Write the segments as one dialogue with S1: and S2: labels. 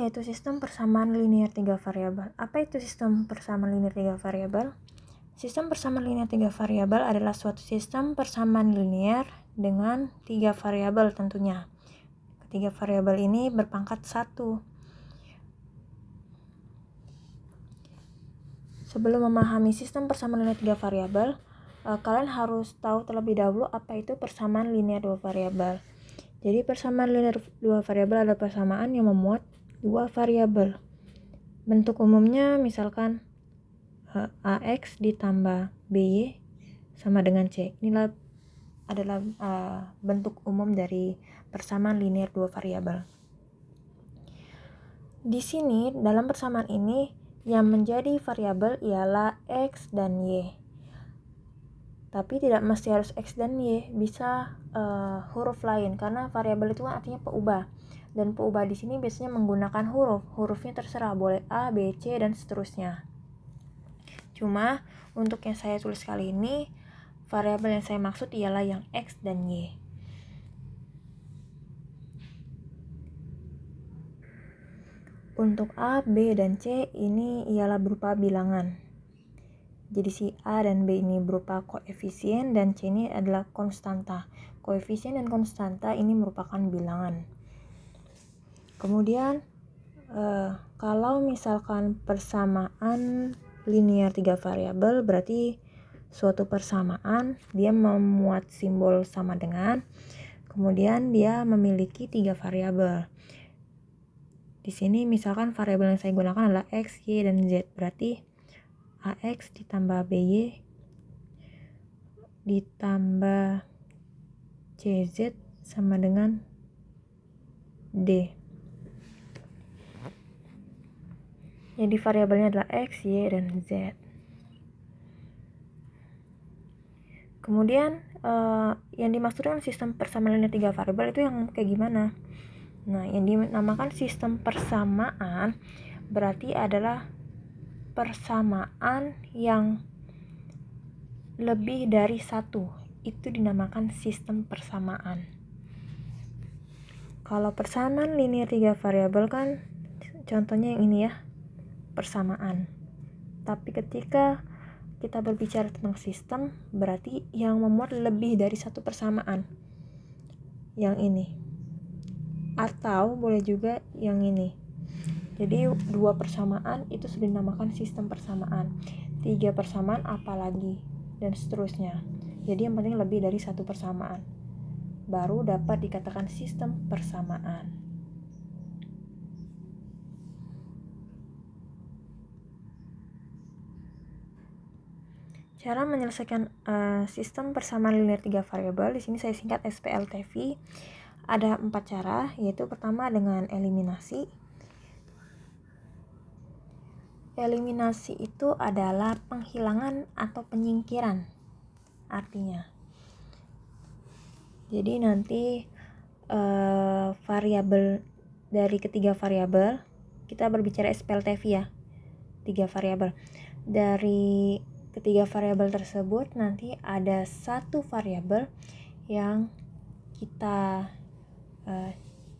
S1: yaitu sistem persamaan linear 3 variabel. Apa itu sistem persamaan linear 3 variabel? Sistem persamaan linear 3 variabel adalah suatu sistem persamaan linear dengan 3 variabel tentunya. Ketiga variabel ini berpangkat 1. Sebelum memahami sistem persamaan linear 3 variabel, kalian harus tahu terlebih dahulu apa itu persamaan linear 2 variabel. Jadi persamaan linear 2 variabel adalah persamaan yang memuat 2 variabel. Bentuk umumnya misalkan AX ditambah BY sama dengan C. Inilah adalah bentuk umum dari persamaan linear 2 variabel. Di sini dalam persamaan ini yang menjadi variabel ialah X dan Y. Tapi tidak mesti harus X dan Y, bisa huruf lain karena variabel itu kan artinya peubah. Dan peubah di sini biasanya menggunakan hurufnya terserah, boleh A, B, C, dan seterusnya. Cuma untuk yang saya tulis kali ini, variabel yang saya maksud ialah yang X dan Y. Untuk A, B, dan C ini ialah berupa bilangan. Jadi si A dan B ini berupa koefisien dan C ini adalah konstanta. Koefisien dan konstanta ini merupakan bilangan. Kemudian kalau misalkan persamaan linear 3 variabel berarti suatu persamaan dia memuat simbol sama dengan, kemudian dia memiliki 3 variabel. Di sini misalkan variabel yang saya gunakan adalah X, Y, dan Z. Berarti AX ditambah BY ditambah CZ sama dengan D. Jadi variabelnya adalah X, Y, dan Z. Kemudian yang dimaksud dengan sistem persamaan linear 3 variabel itu yang kayak gimana? Nah, yang dinamakan sistem persamaan berarti adalah persamaan yang lebih dari satu. Itu dinamakan sistem persamaan. Kalau persamaan linear 3 variabel kan contohnya yang ini ya, persamaan. Tapi ketika kita berbicara tentang sistem, berarti yang memuat lebih dari satu persamaan. Yang ini. Atau boleh juga yang ini. Jadi 2 persamaan itu sudah dinamakan sistem persamaan. 3 persamaan apalagi, dan seterusnya. Jadi yang penting lebih dari satu persamaan. Baru dapat dikatakan sistem persamaan. Cara menyelesaikan sistem persamaan linear 3 variabel, di sini saya singkat SPLTV. Ada 4 cara, yaitu pertama dengan eliminasi. Eliminasi itu adalah penghilangan atau penyingkiran artinya. Jadi nanti variabel dari ketiga variabel, kita berbicara SPLTV ya, 3 variabel. Dari ketiga variabel tersebut nanti ada satu variabel yang kita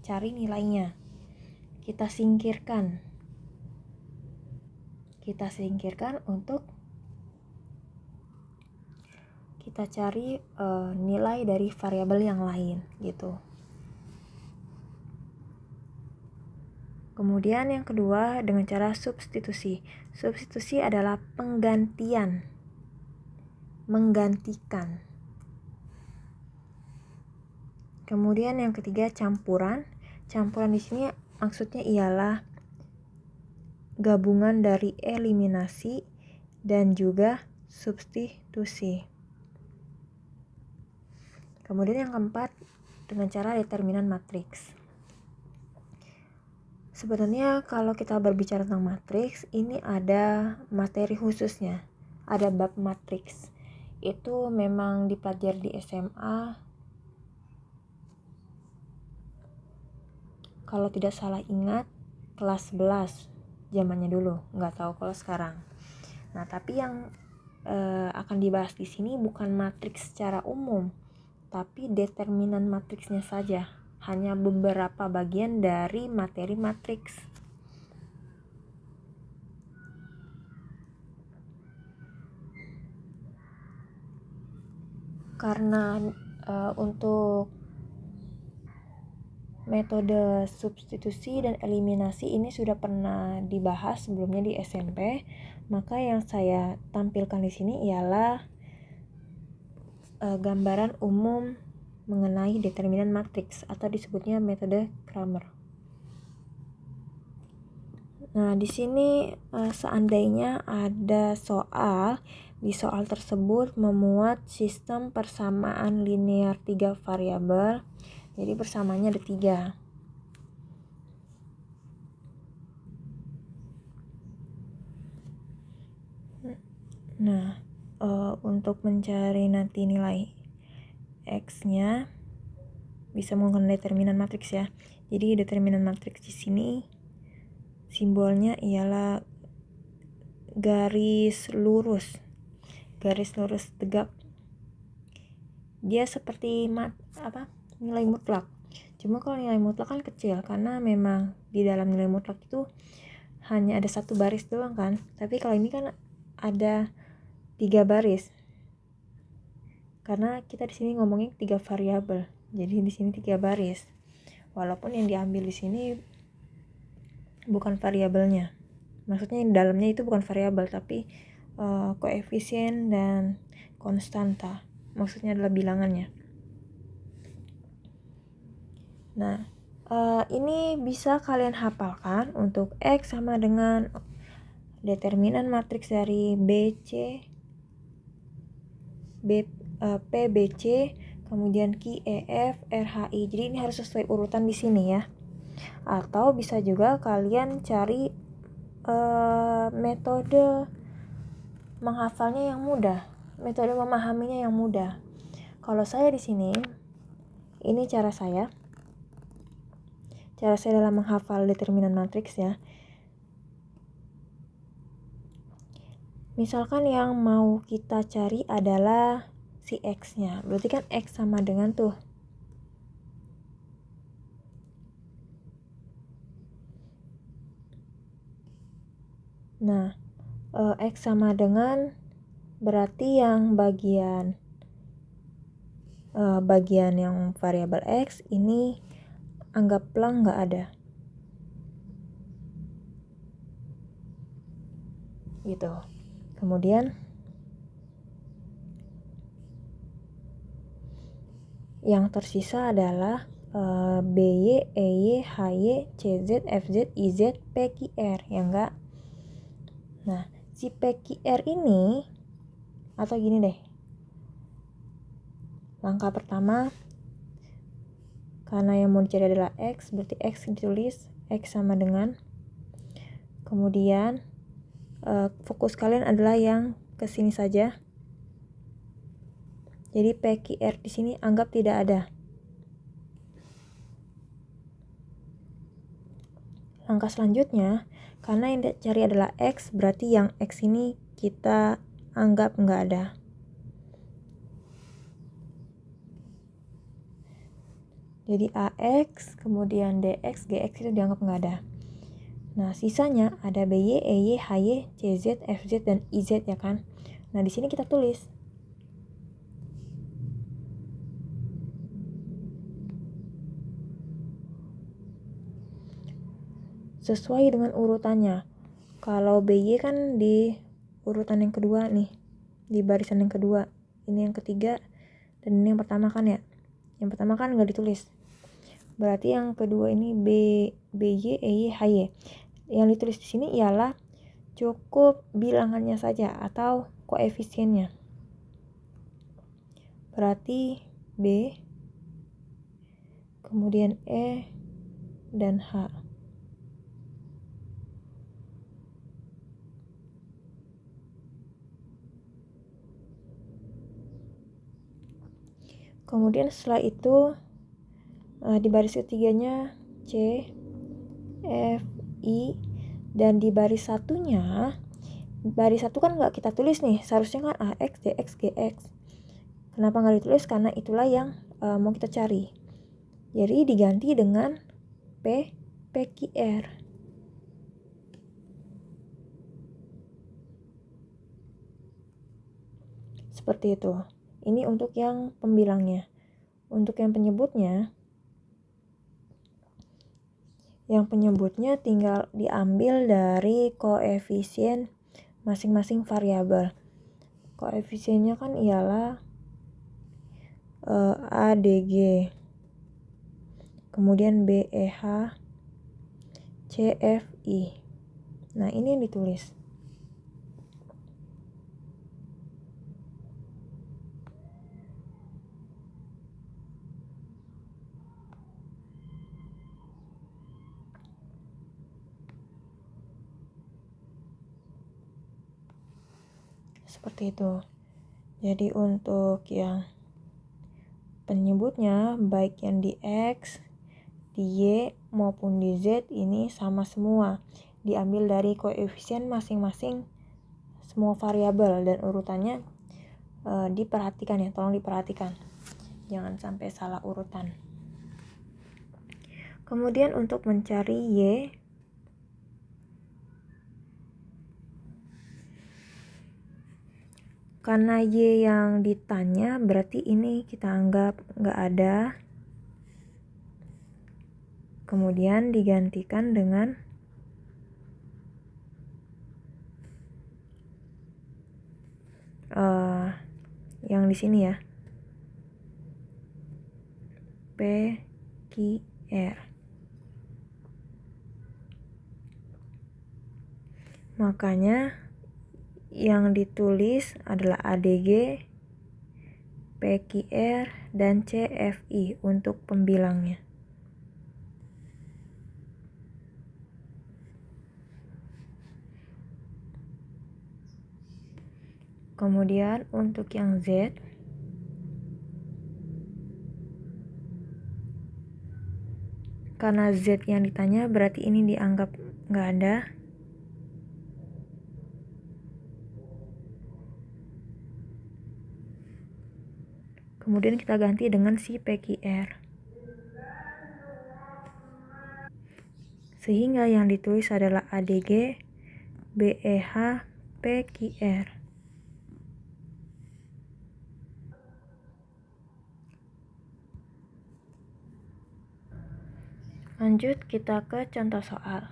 S1: cari nilainya, kita singkirkan untuk kita cari nilai dari variabel yang lain gitu. Kemudian yang kedua dengan cara substitusi. Substitusi adalah menggantikan. Kemudian yang ketiga campuran. Campuran di sini maksudnya ialah gabungan dari eliminasi dan juga substitusi. Kemudian yang keempat dengan cara determinan matriks. Sebenarnya kalau kita berbicara tentang matriks, ini ada materi khususnya, ada bab matriks. Itu memang dipelajari di SMA. Kalau tidak salah ingat, kelas 11 zamannya dulu, nggak tahu kalau sekarang. Nah, tapi yang akan dibahas di sini bukan matriks secara umum, tapi determinan matriksnya saja. Hanya beberapa bagian dari materi matriks. karena untuk metode substitusi dan eliminasi ini sudah pernah dibahas sebelumnya di SMP, maka yang saya tampilkan di sini ialah gambaran umum mengenai determinan matriks atau disebutnya metode Cramer. Nah, di sini seandainya ada soal, di soal tersebut memuat sistem persamaan linear 3 variabel. Jadi persamaannya ada 3. Nah, untuk mencari nanti nilai X-nya bisa menggunakan determinan matriks ya. Jadi determinan matriks di sini simbolnya ialah garis lurus tegak. Dia seperti nilai mutlak. Cuma kalau nilai mutlak kan kecil karena memang di dalam nilai mutlak itu hanya ada 1 baris doang kan. Tapi kalau ini kan ada 3 baris. Karena kita di sini ngomongin 3 variabel. Jadi di sini 3 baris. Walaupun yang diambil di sini bukan variabelnya. Maksudnya di dalamnya itu bukan variabel tapi koefisien dan konstanta. Maksudnya adalah bilangannya. Nah, ini bisa kalian hafalkan untuk X sama dengan determinan matriks dari PBC, kemudian QEF, RHI. Jadi ini harus sesuai urutan di sini ya. Atau bisa juga kalian cari metode menghafalnya yang mudah, metode memahaminya yang mudah. Kalau saya di sini, ini cara saya dalam menghafal determinan matriks ya. Misalkan yang mau kita cari adalah si X-nya. Berarti kan X sama dengan tuh. Nah, X sama dengan berarti yang bagian yang variabel X ini anggaplah nggak ada. Gitu. Kemudian yang tersisa adalah BY, EY, HY, CZ, FZ, IZ, PQR, ya enggak? Nah, si PQR ini, atau gini deh, langkah pertama, karena yang mau dicari adalah X, berarti X ditulis, X sama dengan, kemudian fokus kalian adalah yang kesini saja. Jadi PQR di sini anggap tidak ada. Langkah selanjutnya, karena yang dicari adalah X, berarti yang X ini kita anggap nggak ada. Jadi AX, kemudian DX, GX itu dianggap nggak ada. Nah, sisanya ada BY, EY, HY, CZ, FZ, dan IZ ya kan. Nah, di sini kita tulis. Sesuai dengan urutannya. Kalau BY kan di urutan yang kedua nih, di barisan yang kedua. Ini yang ketiga dan ini yang pertama kan ya. Yang pertama kan nggak ditulis. Berarti yang kedua ini BY, EY, HY. Yang ditulis di sini ialah cukup bilangannya saja atau koefisiennya. Berarti B, kemudian E dan H. Kemudian setelah itu di baris ketiganya C, F, I, dan di baris satunya, baris satu kan nggak kita tulis nih, seharusnya kan AX, DX, GX. Kenapa nggak ditulis? Karena itulah yang mau kita cari. Jadi diganti dengan PQR. Seperti itu. Ini untuk yang pembilangnya. Untuk yang penyebutnya tinggal diambil dari koefisien masing-masing variabel. Koefisiennya kan ialah ADG, kemudian BEH, CFI. Nah, ini yang ditulis. Seperti itu. Jadi untuk yang penyebutnya baik yang di X, di Y maupun di Z ini sama semua. Diambil dari koefisien masing-masing semua variabel, dan urutannya diperhatikan ya, tolong diperhatikan. Jangan sampai salah urutan. Kemudian untuk mencari Y, karena Y yang ditanya berarti ini kita anggap nggak ada. Kemudian digantikan dengan yang di sini ya, PQR. Makanya yang ditulis adalah ADG, PQR, dan CFI untuk pembilangnya. Kemudian untuk yang Z, karena Z yang ditanya berarti ini dianggap nggak ada. Kemudian kita ganti dengan si PQR. Sehingga yang ditulis adalah ADG, BEH, PQR. Lanjut kita ke contoh soal.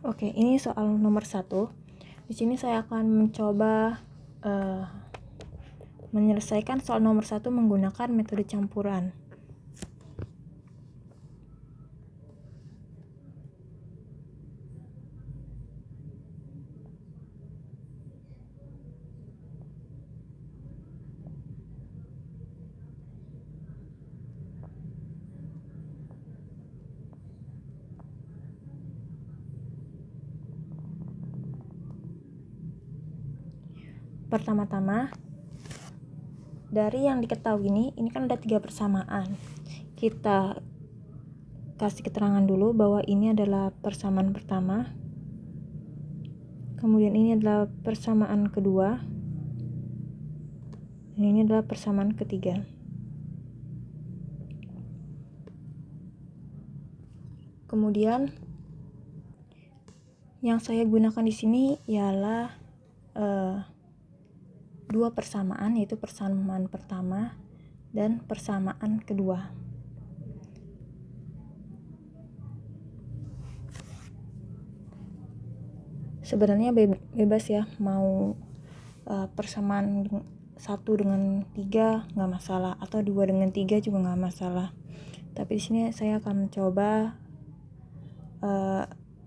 S1: Oke, ini soal nomor 1. Di sini saya akan mencoba menyelesaikan soal nomor 1 menggunakan metode campuran. Pertama-tama, dari yang diketahui ini kan ada 3 persamaan. Kita kasih keterangan dulu bahwa ini adalah persamaan pertama, kemudian ini adalah persamaan kedua, dan ini adalah persamaan ketiga. Kemudian yang saya gunakan di sini ialah dua persamaan, yaitu persamaan pertama dan persamaan kedua. Sebenarnya bebas ya, mau persamaan 1 dengan 3 nggak masalah, atau 2 dengan 3 juga nggak masalah. Tapi di sini saya akan mencoba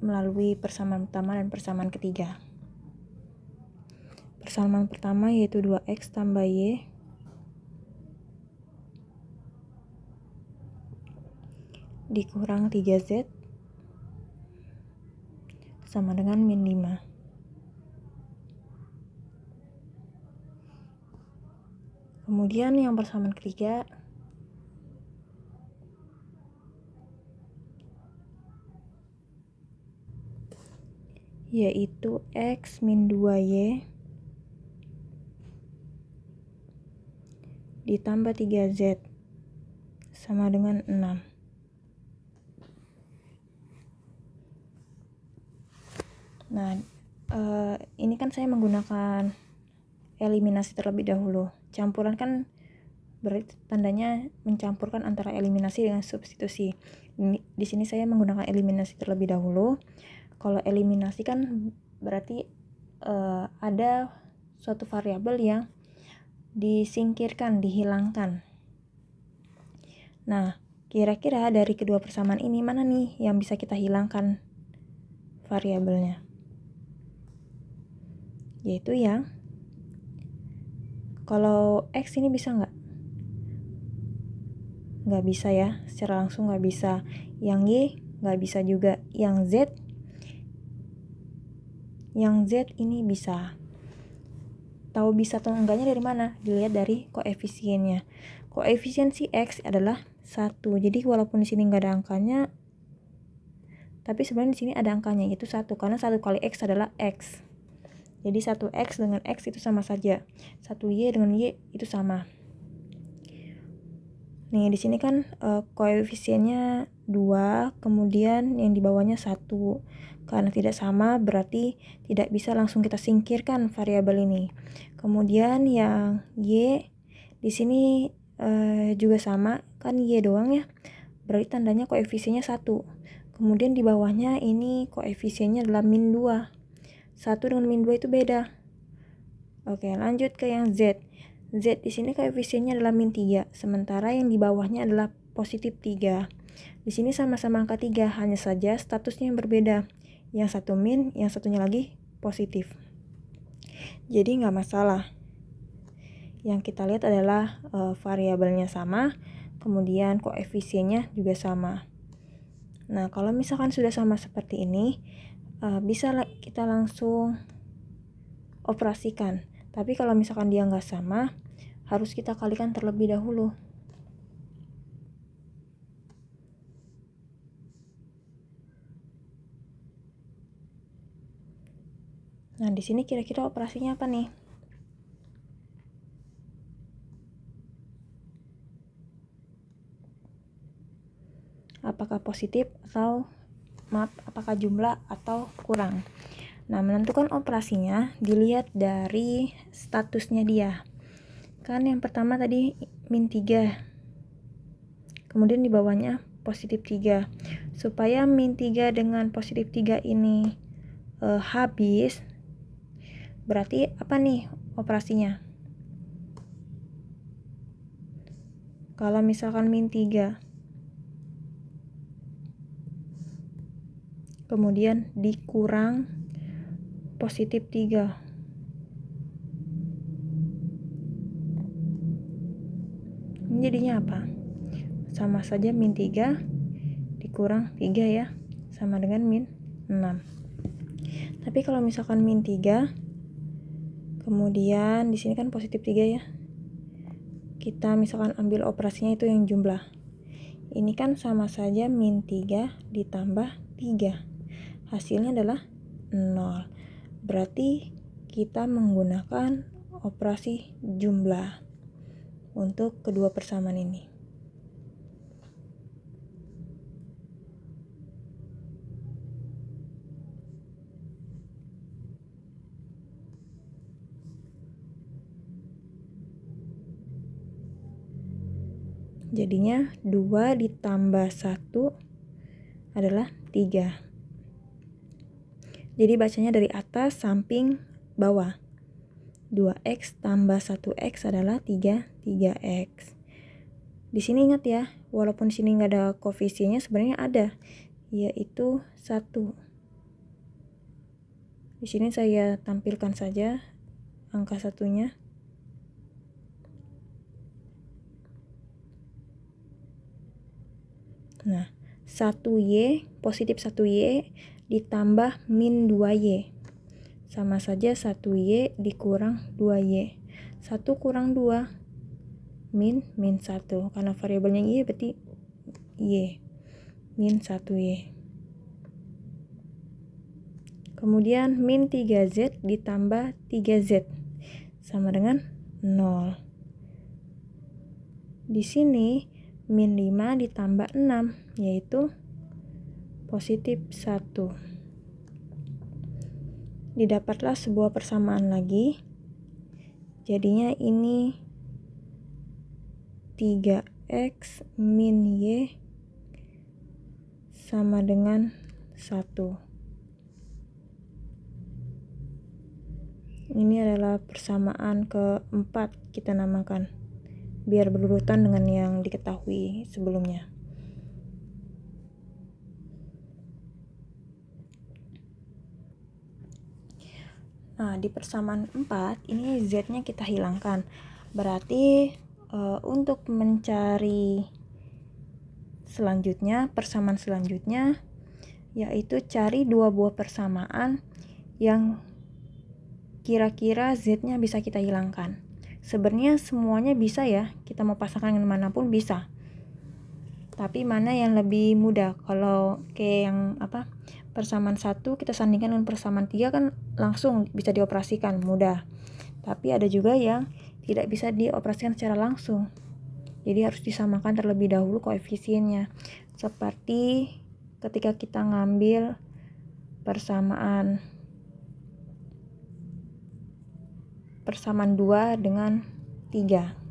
S1: melalui persamaan pertama dan persamaan ketiga. Persamaan pertama yaitu 2x tambah y dikurang 3z sama dengan min 5. Kemudian yang persamaan ketiga yaitu x min 2y ditambah 3z sama dengan 6. Nah, ini kan saya menggunakan eliminasi terlebih dahulu. Campuran kan berarti tandanya mencampurkan antara eliminasi dengan substitusi. Di sini saya menggunakan eliminasi terlebih dahulu. Kalau eliminasi kan berarti ada suatu variabel yang disingkirkan, dihilangkan. Nah, kira-kira dari kedua persamaan ini mana nih yang bisa kita hilangkan variabelnya? Yaitu yang kalau x ini bisa nggak? Nggak bisa ya, secara langsung nggak bisa. Yang y nggak bisa juga. Yang z ini bisa. Tahu bisa atau enggaknya dari mana? Dilihat dari koefisiennya. Koefisiensi x adalah 1. Jadi walaupun di sini nggak ada angkanya, tapi sebenarnya di sini ada angkanya, yaitu 1, karena 1 kali x adalah x. Jadi 1x dengan x itu sama saja. 1y dengan y itu sama. Nih, di sini kan koefisiennya 2, kemudian yang di bawahnya 1. Karena tidak sama, berarti tidak bisa langsung kita singkirkan variabel ini. Kemudian yang y di sini juga sama, kan y doang ya. Berarti tandanya koefisiennya 1. Kemudian di bawahnya ini koefisiennya adalah min 2. 1 dengan min 2 itu beda. Oke, lanjut ke yang z. Z di sini koefisiennya adalah min 3, sementara yang di bawahnya adalah positif 3. Di sini sama-sama angka 3, hanya saja statusnya yang berbeda. Yang satu min, yang satunya lagi positif. Jadi nggak masalah. Yang kita lihat adalah variabelnya sama, kemudian koefisiennya juga sama. Nah, kalau misalkan sudah sama seperti ini, bisa kita langsung operasikan. Tapi kalau misalkan dia nggak sama, harus kita kalikan terlebih dahulu. Nah, di sini kira-kira operasinya apa nih? Apakah positif atau apakah jumlah atau kurang? Nah, menentukan operasinya dilihat dari statusnya dia. Kan yang pertama tadi min 3. Kemudian di bawahnya positif 3. Supaya min 3 dengan positif 3 ini habis, berarti apa nih operasinya? Kalau misalkan min 3 kemudian dikurang positif 3, ini jadinya apa? Sama saja min 3 dikurang 3 ya, sama dengan min 6. Tapi kalau misalkan min 3 kemudian di sini kan positif 3 ya, kita misalkan ambil operasinya itu yang jumlah, ini kan sama saja min 3 ditambah 3, hasilnya adalah 0. Berarti kita menggunakan operasi jumlah untuk kedua persamaan ini. Jadinya 2 ditambah 1 adalah 3. Jadi bacanya dari atas samping bawah. 2x tambah 1x adalah 3x. Di sini ingat ya, walaupun di sini nggak ada koefisiennya, sebenarnya ada, yaitu 1. Di sini saya tampilkan saja angka satunya. Nah, 1y, positif 1y ditambah min 2y. Sama saja 1y dikurang 2y. 1 kurang 2, min 1. Karena variabelnya y berarti y, min 1y. Kemudian min 3z ditambah 3z. Sama dengan 0. Di sini min 5 ditambah 6, yaitu positif 1. Didapatlah sebuah persamaan lagi. Jadinya ini 3x min y sama dengan 1. Ini adalah persamaan keempat kita namakan, biar berurutan dengan yang diketahui sebelumnya. Nah, di persamaan 4 ini z-nya kita hilangkan. Berarti untuk mencari selanjutnya, persamaan selanjutnya, yaitu cari 2 buah persamaan yang kira-kira z-nya bisa kita hilangkan. Sebenarnya semuanya bisa ya, kita mau pasangkan dengan manapun bisa. Tapi mana yang lebih mudah? Kalau kayak yang persamaan 1 kita sandingkan dengan persamaan 3 kan langsung bisa dioperasikan, mudah. Tapi ada juga yang tidak bisa dioperasikan secara langsung. Jadi harus disamakan terlebih dahulu koefisiennya. Seperti ketika kita ngambil persamaan 2 dengan 3.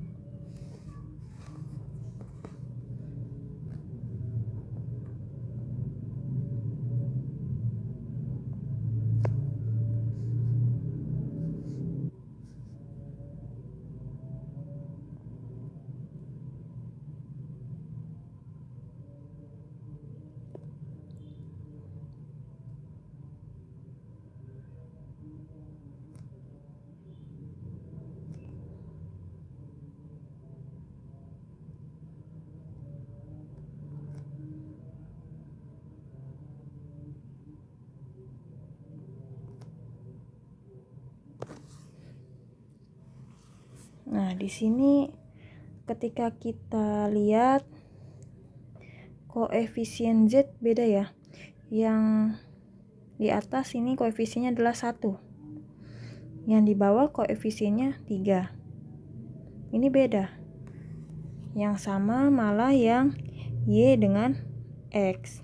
S1: Nah, di sini ketika kita lihat koefisien z beda ya. Yang di atas ini koefisiennya adalah 1. Yang di bawah koefisiennya 3. Ini beda. Yang sama malah yang y dengan x.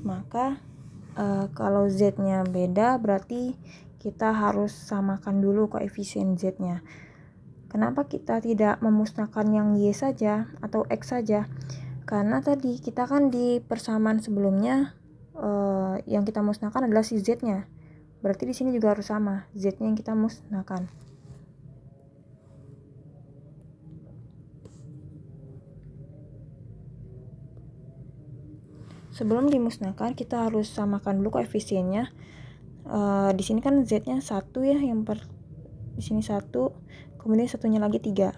S1: Maka kalau z-nya beda berarti kita harus samakan dulu koefisien z-nya. Kenapa kita tidak memusnahkan yang y saja atau x saja? Karena tadi kita kan di persamaan sebelumnya yang kita musnahkan adalah si z-nya. Berarti di sini juga harus sama, z-nya yang kita musnahkan. Sebelum dimusnahkan kita harus samakan dulu koefisiennya. Di sini kan z-nya 1 ya, di sini 1, kemudian satunya lagi 3.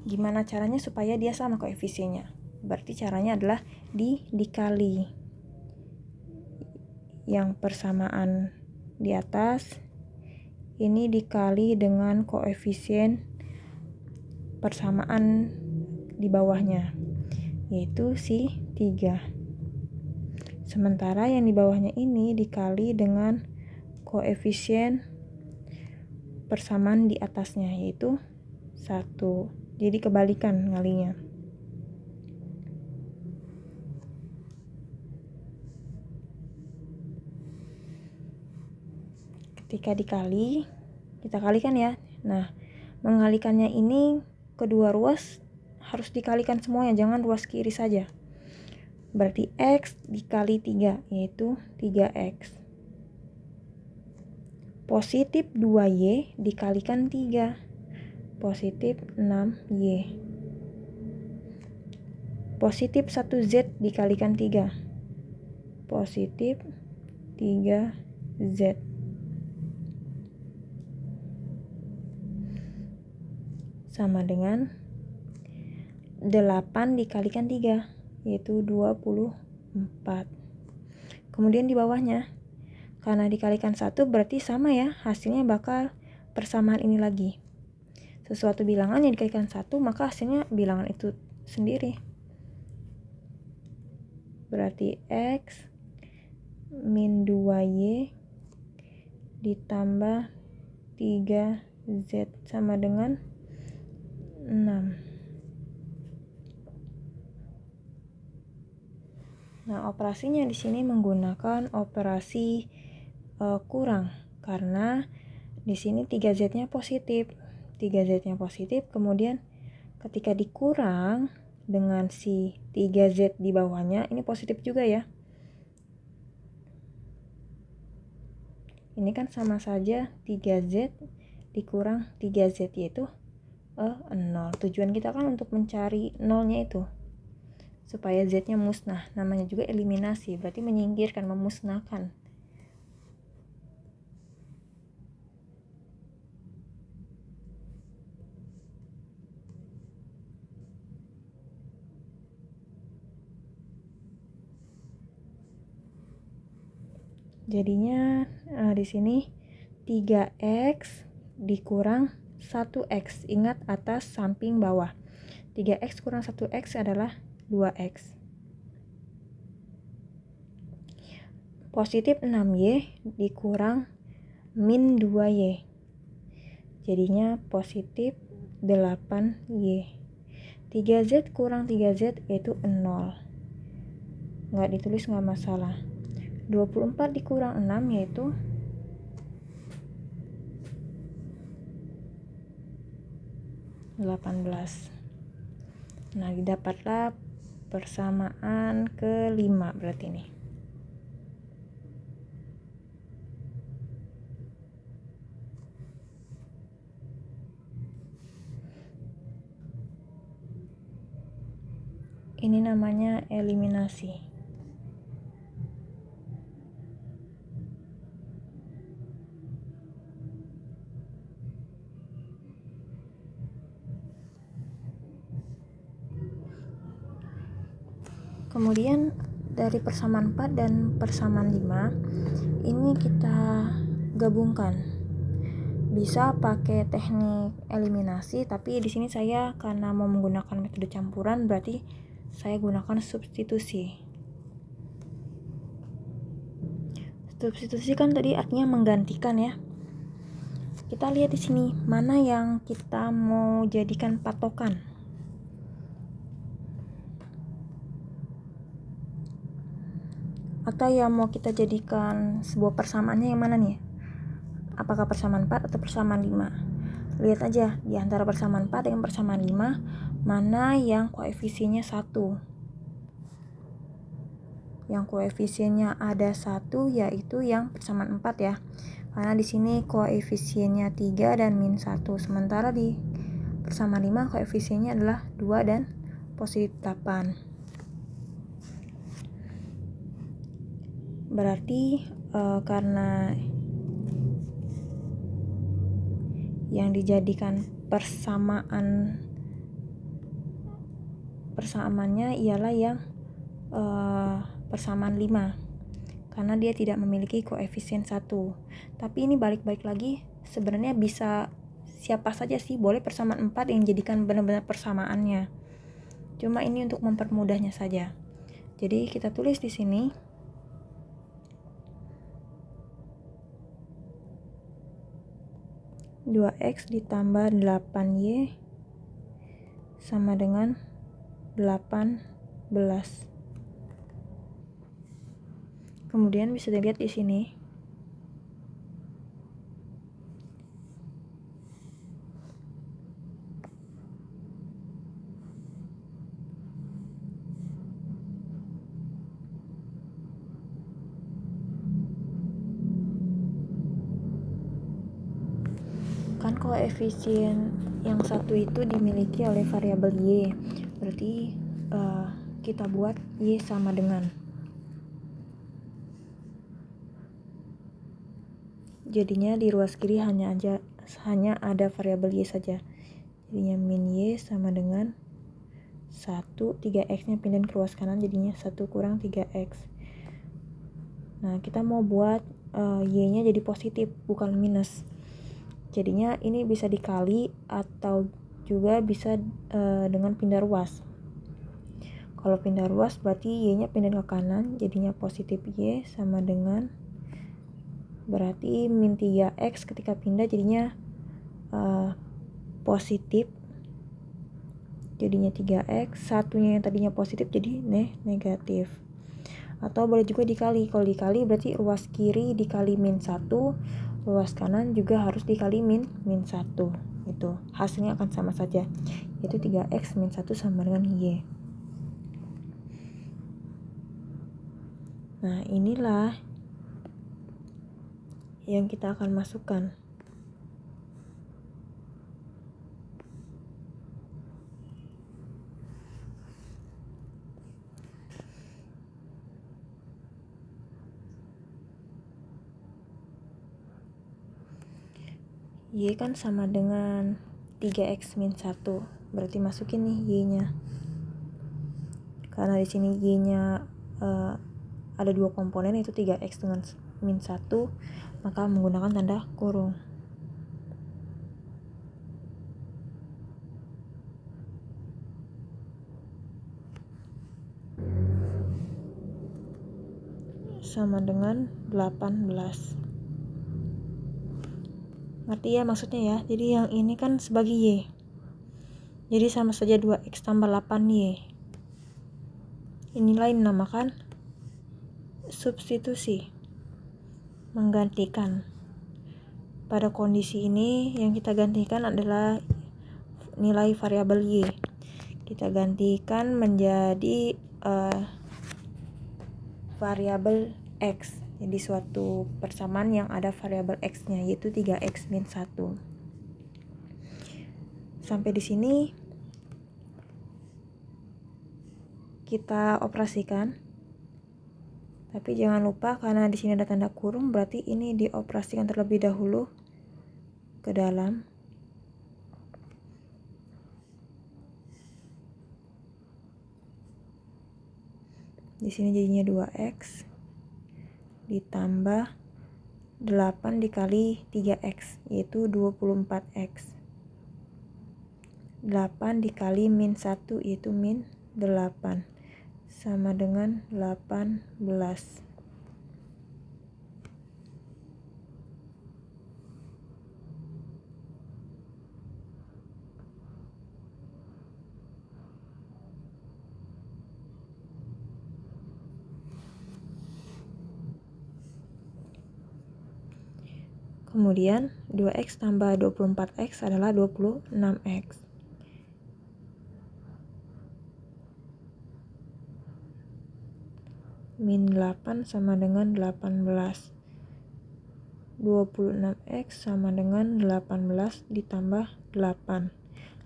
S1: Gimana caranya supaya dia sama koefisiennya? Berarti caranya adalah dikali yang persamaan di atas ini dikali dengan koefisien persamaan di bawahnya, yaitu si 3. Sementara yang di bawahnya ini dikali dengan koefisien persamaan di atasnya, yaitu 1. Jadi kebalikan ngalinya. Ketika dikali, kita kalikan ya. Nah, Mengalikannya ini kedua ruas harus dikalikan semuanya, jangan ruas kiri saja. Berarti X dikali 3, yaitu 3X. Positif 2Y dikalikan 3, positif 6Y. Positif 1Z dikalikan 3, positif 3Z. Sama dengan 8 dikalikan 3, yaitu 24. Kemudian di bawahnya, karena dikalikan 1 berarti sama ya, hasilnya bakal persamaan ini lagi. Sesuatu bilangan yang dikalikan 1, maka hasilnya bilangan itu sendiri. Berarti X min 2Y ditambah 3Z sama dengan 6. Nah, operasinya di sini menggunakan operasi kurang, karena di sini 3Z-nya positif. 3Z-nya positif, kemudian ketika dikurang dengan si 3Z di bawahnya, ini positif juga ya. Ini kan sama saja 3Z dikurang 3Z, yaitu 0. Tujuan kita kan untuk mencari nolnya itu, supaya Z-nya musnah. Namanya juga eliminasi, berarti menyingkirkan, memusnahkan. Jadinya di sini 3X dikurang 1X. Ingat atas samping bawah. 3X kurang 1X adalah 2X. Positif 6Y dikurang min 2Y. Jadinya positif 8Y. 3Z kurang 3Z yaitu 0. Nggak ditulis nggak masalah. 24 dikurang 6 yaitu 18. Nah, didapatlah persamaan kelima berarti ini. Ini namanya eliminasi. Kemudian dari persamaan 4 dan persamaan 5 ini kita gabungkan. Bisa pakai teknik eliminasi, tapi di sini saya karena mau menggunakan metode campuran, berarti saya gunakan substitusi. Substitusi kan tadi artinya menggantikan ya. Kita lihat di sini mana yang kita mau jadikan patokan. Atau yang mau kita jadikan sebuah persamaannya yang mana nih? Apakah persamaan 4 atau persamaan 5? Lihat aja di antara persamaan 4 dengan persamaan 5 mana yang koefisiennya 1. Yang koefisiennya ada 1 yaitu yang persamaan 4 ya. Karena di sini koefisiennya 3 dan min 1. Sementara di persamaan 5 koefisiennya adalah 2 dan positif 8. Berarti karena yang dijadikan persamaannya ialah yang persamaan 5, karena dia tidak memiliki koefisien 1. Tapi ini balik-balik lagi, sebenarnya bisa siapa saja sih, boleh persamaan 4 yang jadikan benar-benar persamaannya. Cuma ini untuk mempermudahnya saja. Jadi kita tulis di sini 2X ditambah 8Y sama dengan 18. Kemudian bisa dilihat di sini kan koefisien yang satu itu dimiliki oleh variabel y, berarti kita buat y sama dengan, jadinya di ruas kiri hanya ada variabel y saja, jadinya min y sama dengan 1, 3x nya pindahin ke ruas kanan, jadinya 1 kurang 3x. Nah kita mau buat y nya jadi positif bukan minus, jadinya ini bisa dikali atau juga bisa dengan pindah ruas. Kalau pindah ruas berarti y nya pindah ke kanan, jadinya positif y sama dengan, berarti min 3x ketika pindah jadinya positif, jadinya 3x, satunya yang tadinya positif jadi negatif. Atau boleh juga dikali, kalau dikali berarti ruas kiri dikali min 1, ruas kanan juga harus dikali min 1, itu hasilnya akan sama saja, yaitu 3x min 1 sama dengan y. Nah inilah yang kita akan masukkan. Y kan sama dengan 3x min 1, berarti masukin nih y nya, karena di sini y nya ada dua komponen, yaitu 3x dengan min 1, maka menggunakan tanda kurung. Sama dengan 18. Ngerti ya maksudnya ya? Jadi yang ini kan sebagai y, jadi sama saja 2x tambah 8y. Inilah yang dinamakan substitusi, menggantikan. Pada kondisi ini yang kita gantikan adalah nilai variabel y, kita gantikan menjadi variabel x. Jadi suatu persamaan yang ada variabel x-nya, yaitu 3x min 1. Sampai di sini kita operasikan. Tapi jangan lupa karena di sini ada tanda kurung, berarti ini dioperasikan terlebih dahulu ke dalam. Di sini jadinya 2x ditambah 8 dikali 3x, yaitu 24x. 8 dikali min 1, yaitu min 8, sama dengan 18. Kemudian 2x tambah 24x adalah 26x. Min 8 sama dengan 18. 26x sama dengan 18 ditambah 8.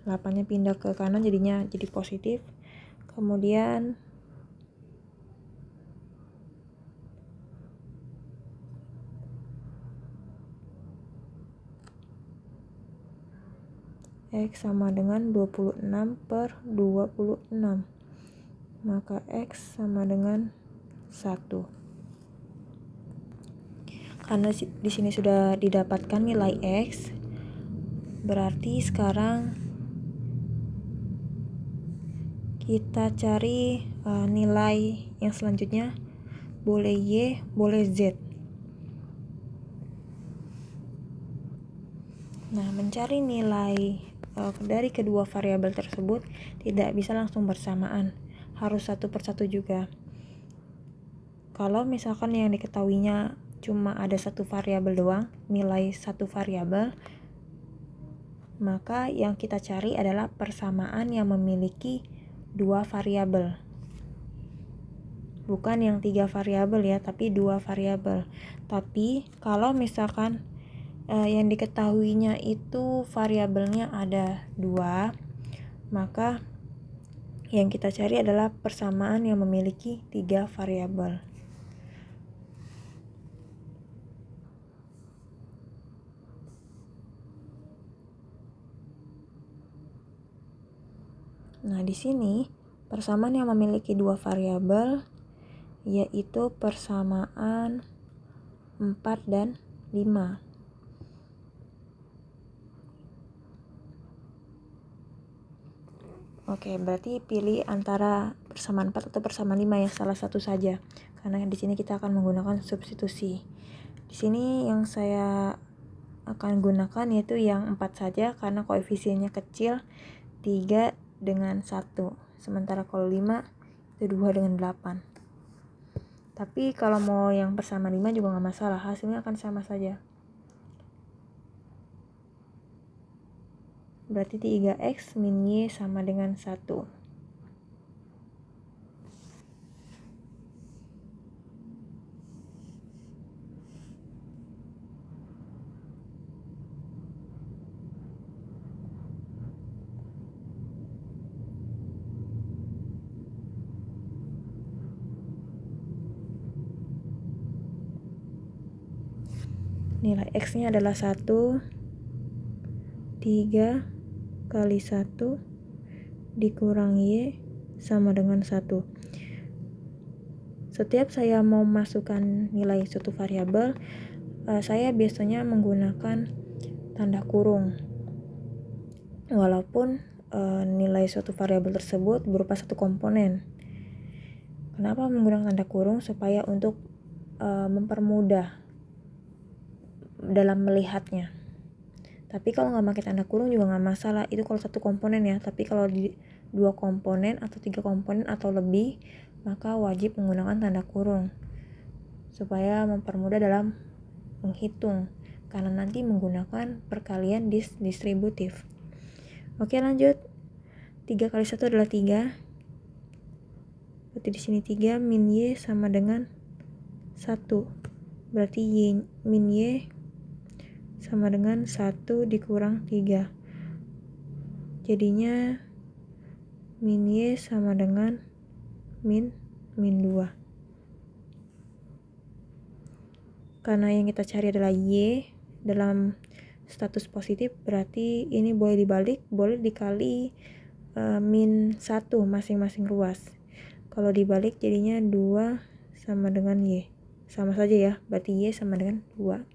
S1: 8-nya pindah ke kanan jadinya jadi positif. Kemudian x sama dengan 26 per 26, maka x sama dengan 1. Karena di sini sudah didapatkan nilai x, berarti sekarang kita cari nilai yang selanjutnya, boleh y, boleh z. Nah, mencari nilai dari kedua variabel tersebut tidak bisa langsung bersamaan, harus satu persatu juga. Kalau misalkan yang diketahuinya cuma ada satu variabel doang, nilai satu variabel, maka yang kita cari adalah persamaan yang memiliki dua variabel. Bukan yang 3 variabel ya, tapi 2 variabel. Tapi kalau misalkan yang diketahuinya itu variabelnya ada 2, maka yang kita cari adalah persamaan yang memiliki 3 variabel. Nah, di sini persamaan yang memiliki 2 variabel yaitu persamaan 4 dan 5. Oke, berarti pilih antara persamaan 4 atau persamaan 5 ya, salah satu saja. Karena di sini kita akan menggunakan substitusi. Di sini yang saya akan gunakan yaitu yang 4 saja karena koefisiennya kecil, 3 dengan 1. Sementara kalau 5 itu 2 dengan 8. Tapi kalau mau yang persamaan 5 juga nggak masalah, hasilnya akan sama saja. Berarti 3x min y sama dengan 1. Nilai x-nya adalah 1, 3 kali 1 dikurang y sama dengan 1. Setiap saya mau masukkan nilai suatu variabel, saya biasanya menggunakan tanda kurung. Walaupun nilai suatu variabel tersebut berupa satu komponen. Kenapa menggunakan tanda kurung? Supaya untuk mempermudah dalam melihatnya. Tapi kalau nggak pakai tanda kurung juga nggak masalah, itu kalau satu komponen ya. Tapi kalau di 2 komponen atau 3 komponen atau lebih, maka wajib menggunakan tanda kurung supaya mempermudah dalam menghitung, karena nanti menggunakan perkalian distributif. Oke, lanjut. 3 kali 1 adalah 3. Berarti di sini 3 min y sama dengan 1. Berarti min y sama dengan 1 dikurang 3. Jadinya min y sama dengan min 2. Karena yang kita cari adalah y dalam status positif, berarti ini boleh dibalik, boleh dikali min 1 masing-masing ruas. Kalau dibalik jadinya 2 sama dengan y. Sama saja ya, berarti y sama dengan 2.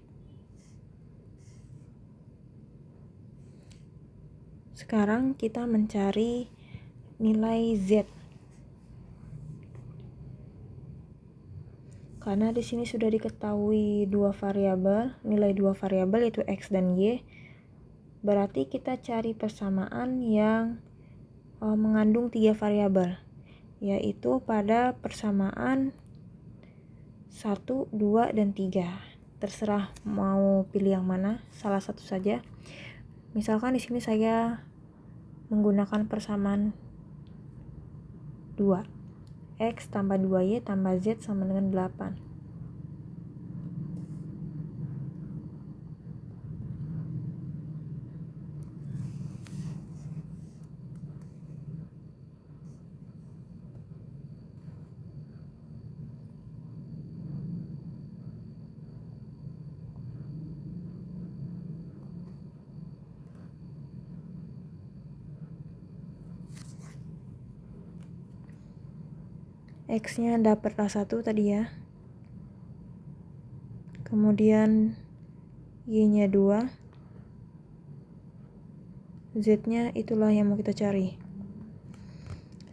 S1: Sekarang kita mencari nilai z. Karena di sini sudah diketahui nilai 2 variabel yaitu x dan y. Berarti kita cari persamaan yang mengandung 3 variabel, yaitu pada persamaan 1, 2, dan 3. Terserah mau pilih yang mana, salah satu saja. Misalkan di sini saya menggunakan persamaan 2. X tambah 2y tambah z sama dengan 8. X-nya dapatlah 1 tadi ya. Kemudian Y-nya 2. Z-nya itulah yang mau kita cari.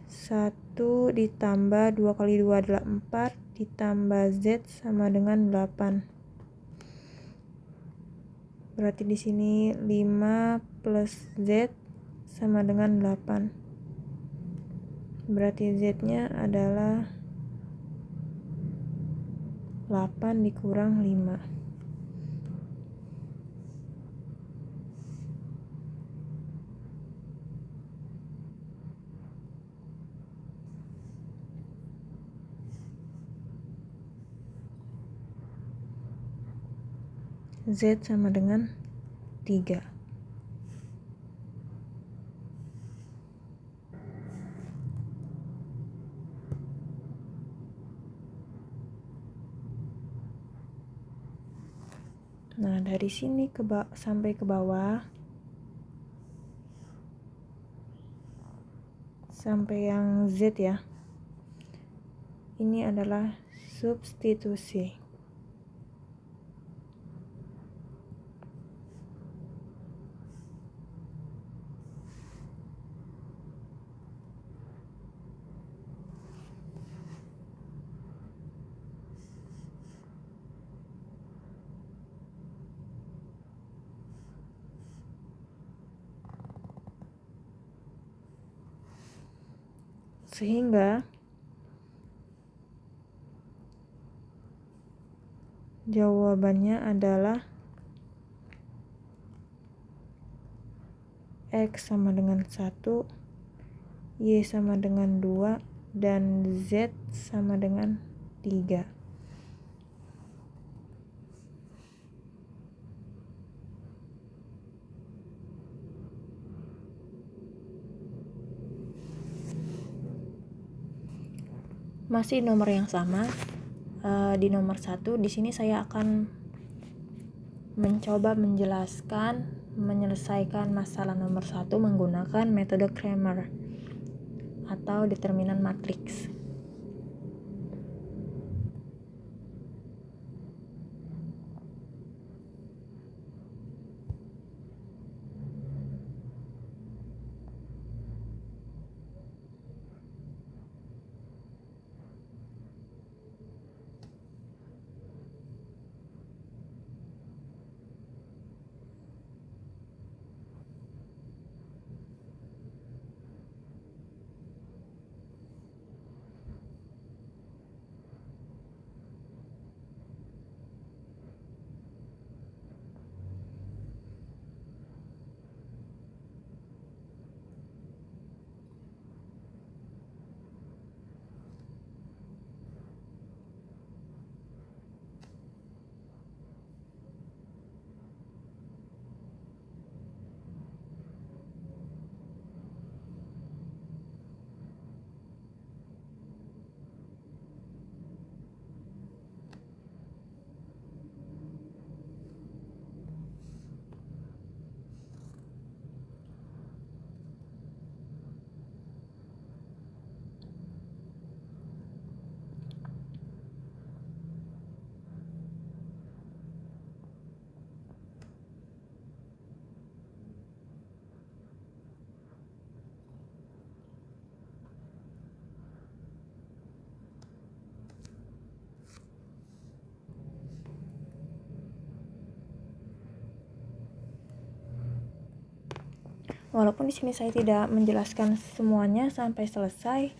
S1: 1 ditambah 2 kali 2 adalah 4, ditambah Z sama dengan 8. Berarti di sini 5 plus Z sama dengan 8. Berarti Z-nya adalah 8 dikurang 5. Z sama dengan 3. Nah, dari sini sampai ke bawah, sampai yang Z ya, ini adalah substitusi. Sehingga jawabannya adalah X sama dengan 1, Y sama dengan 2, dan Z sama dengan 3. Masih nomor yang sama, di nomor 1, di sini saya akan mencoba menyelesaikan masalah nomor 1 menggunakan metode Cramer atau determinan matriks. Walaupun di sini saya tidak menjelaskan semuanya sampai selesai,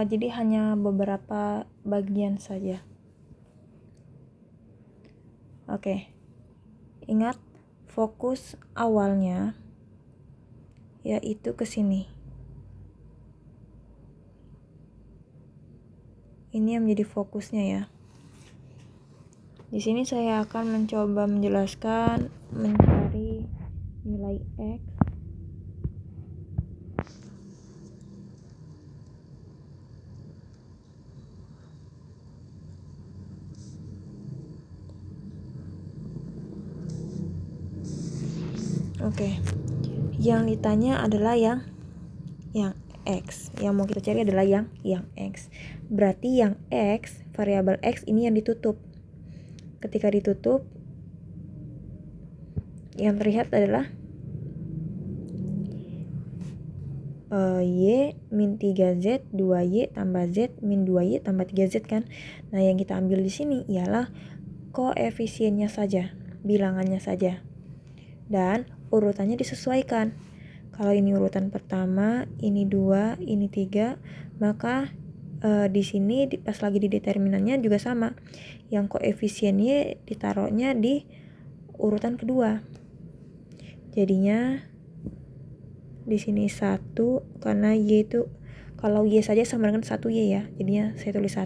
S1: jadi hanya beberapa bagian saja. Oke, ingat fokus awalnya yaitu ke sini. Ini yang menjadi fokusnya ya. Di sini saya akan mencoba menjelaskan, mencari nilai X Oke, yang ditanya adalah yang X. Yang mau kita cari adalah yang X. Berarti yang X, variabel X ini yang ditutup. Ketika ditutup, yang terlihat adalah Y min 3Z, 2Y tambah Z min 2Y tambah 3Z kan. Nah, yang kita ambil di sini ialah koefisiennya saja, bilangannya saja. Dan urutannya disesuaikan. Kalau ini urutan pertama, ini 2, ini 3, maka di sini pas lagi di determinannya juga sama. Yang koefisiennya ditaruhnya di urutan kedua. Jadinya di sini 1 karena Y itu kalau Y saja sama dengan 1Y ya. Jadinya saya tulis 1,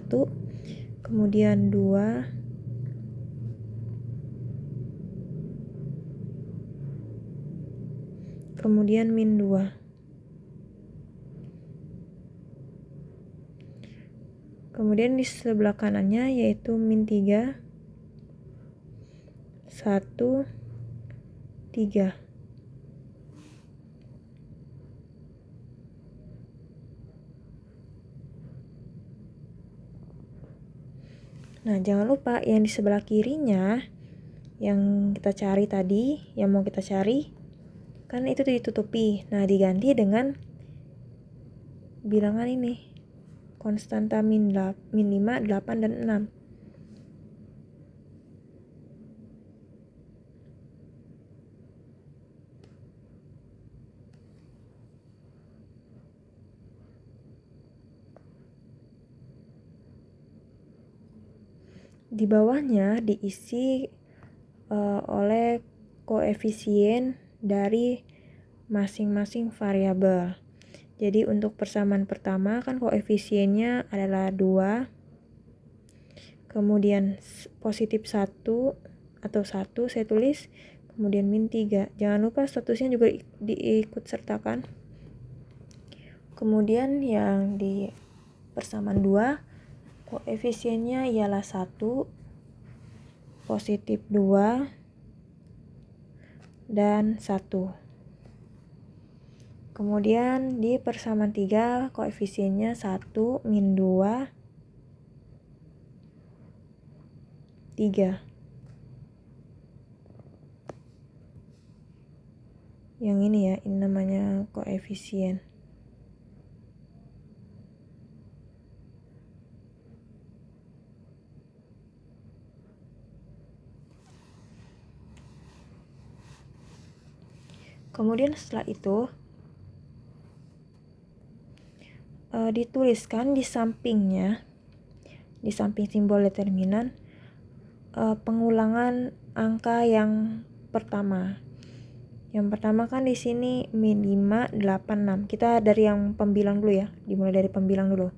S1: kemudian 2, kemudian min 2. Kemudian di sebelah kanannya yaitu min 3, 1, 3. Nah, jangan lupa yang di sebelah kirinya yang kita cari tadi, yang mau kita cari, kan itu ditutupi. Nah, diganti dengan bilangan ini. Konstanta min 5, 8, dan 6. Di bawahnya diisi oleh koefisien dari masing-masing variabel. Jadi untuk persamaan pertama kan koefisiennya adalah 2. Kemudian positif 1 atau 1 saya tulis, kemudian min 3. Jangan lupa statusnya juga diikut sertakan. Kemudian yang di persamaan 2 koefisiennya ialah 1, positif 2, dan 1. Kemudian di persamaan 3 koefisiennya 1, min 2, 3. Yang ini ya, ini namanya koefisien. Kemudian setelah itu dituliskan di sampingnya, di samping simbol determinan, pengulangan angka yang pertama. Yang pertama kan di sini min 5, 8, 6. Kita dari yang pembilang dulu ya, dimulai dari pembilang dulu.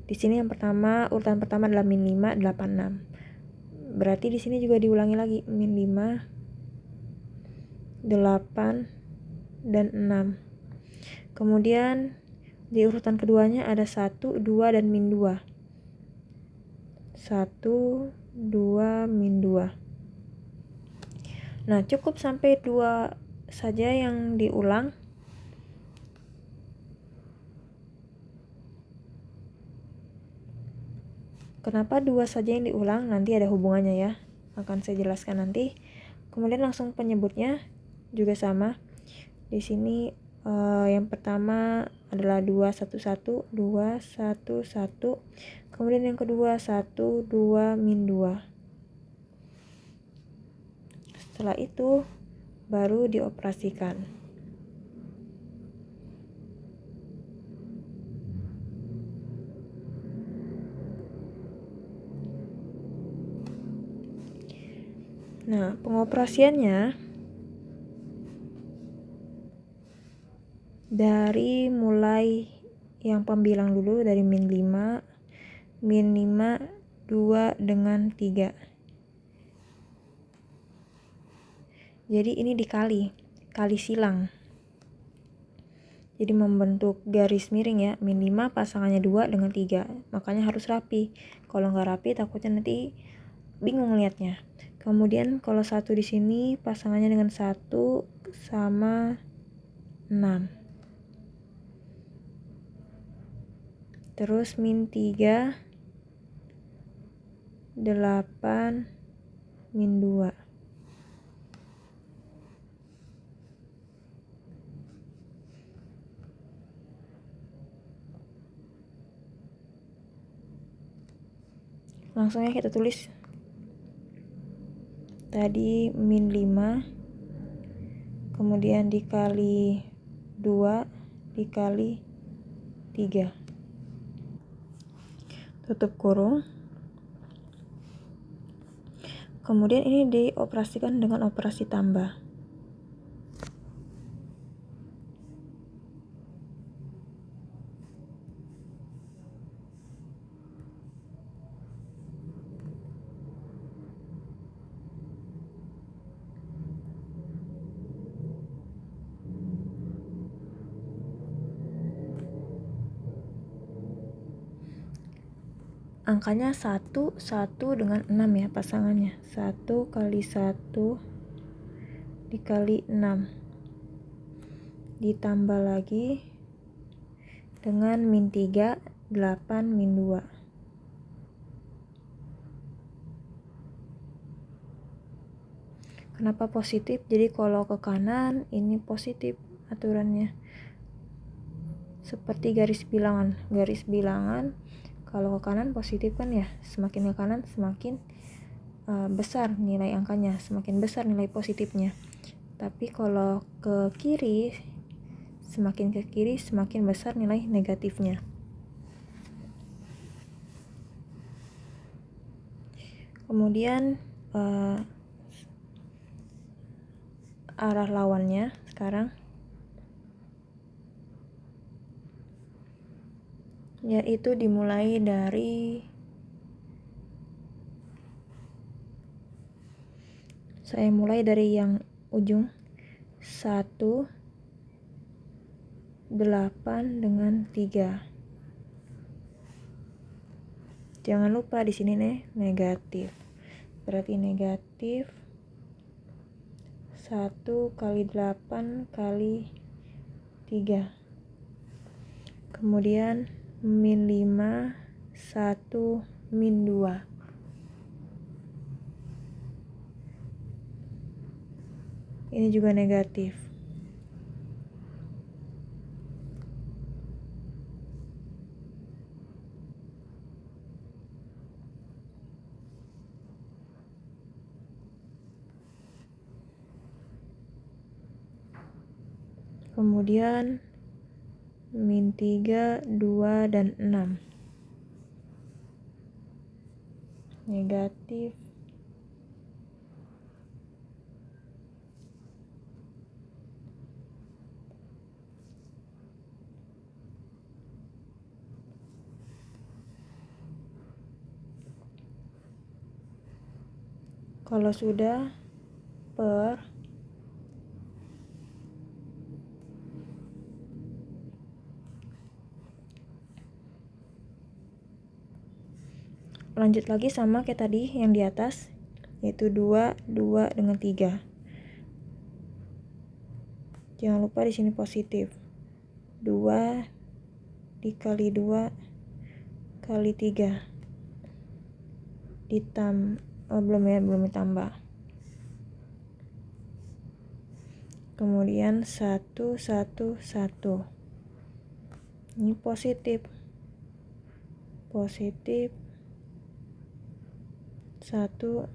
S1: Di sini yang pertama, urutan pertama adalah min 5, 8, 6. Berarti di sini juga diulangi lagi min 5, 8, dan 6. Kemudian di urutan keduanya ada 1, 2, dan min 2. 1, 2, min 2. Nah, cukup sampai 2 saja yang diulang. Kenapa 2 saja yang diulang? Nanti ada hubungannya ya. Akan saya jelaskan nanti. Kemudian langsung penyebutnya juga sama. Di sini yang pertama adalah 2, 1, 1, 2, 1, 1. Kemudian yang kedua 1, 2, min 2. Setelah itu baru dioperasikan. Nah, pengoperasiannya dari mulai yang pembilang dulu, dari min 5, 2 dengan 3. Jadi ini dikali silang. Jadi membentuk garis miring ya, min 5 pasangannya 2 dengan 3. Makanya harus rapi. Kalau nggak rapi takutnya nanti bingung lihatnya. Kemudian kalau 1 di sini pasangannya dengan 1 sama 6. Terus min 3, 8, min 2. Langsung ya kita tulis. Tadi min 5, kemudian dikali 2, dikali 3. Tutup kurung. Kemudian ini dioperasikan dengan operasi tambah. angkanya 1 dengan 6 ya pasangannya. 1 kali 1 dikali 6 ditambah lagi dengan min 3, 8, min 2. Kenapa positif? Jadi kalau ke kanan ini positif aturannya. Seperti garis bilangan. Garis bilangan kalau ke kanan positif kan ya, semakin ke kanan semakin besar nilai angkanya, semakin besar nilai positifnya. Tapi kalau ke kiri, semakin ke kiri semakin besar nilai negatifnya. Kemudian arah lawannya sekarang, yaitu dimulai dari yang ujung 1, 8 dengan 3. Jangan lupa di sini nih negatif. Berarti negatif 1 kali 8 kali 3. Kemudian min 5, 1, min 2. Ini juga negatif. Kemudian min 3, 2, dan 6. Negatif. Kalau sudah per lanjut lagi sama kayak tadi yang di atas, yaitu 2 dengan 3. Jangan lupa di sini positif. 2 dikali 2 kali 3 belum ditambah. Kemudian 1, 1, 1. Ini positif. Positif 1.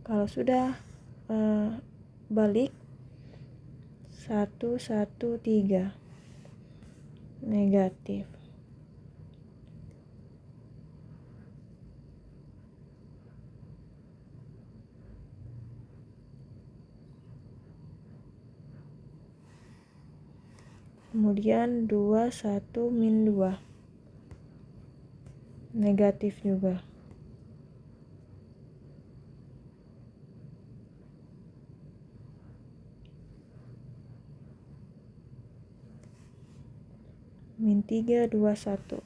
S1: Kalau sudah balik 1, 1, 3 negatif. Kemudian 2, 1, min 2 negatif juga. Min 3, 2, 1.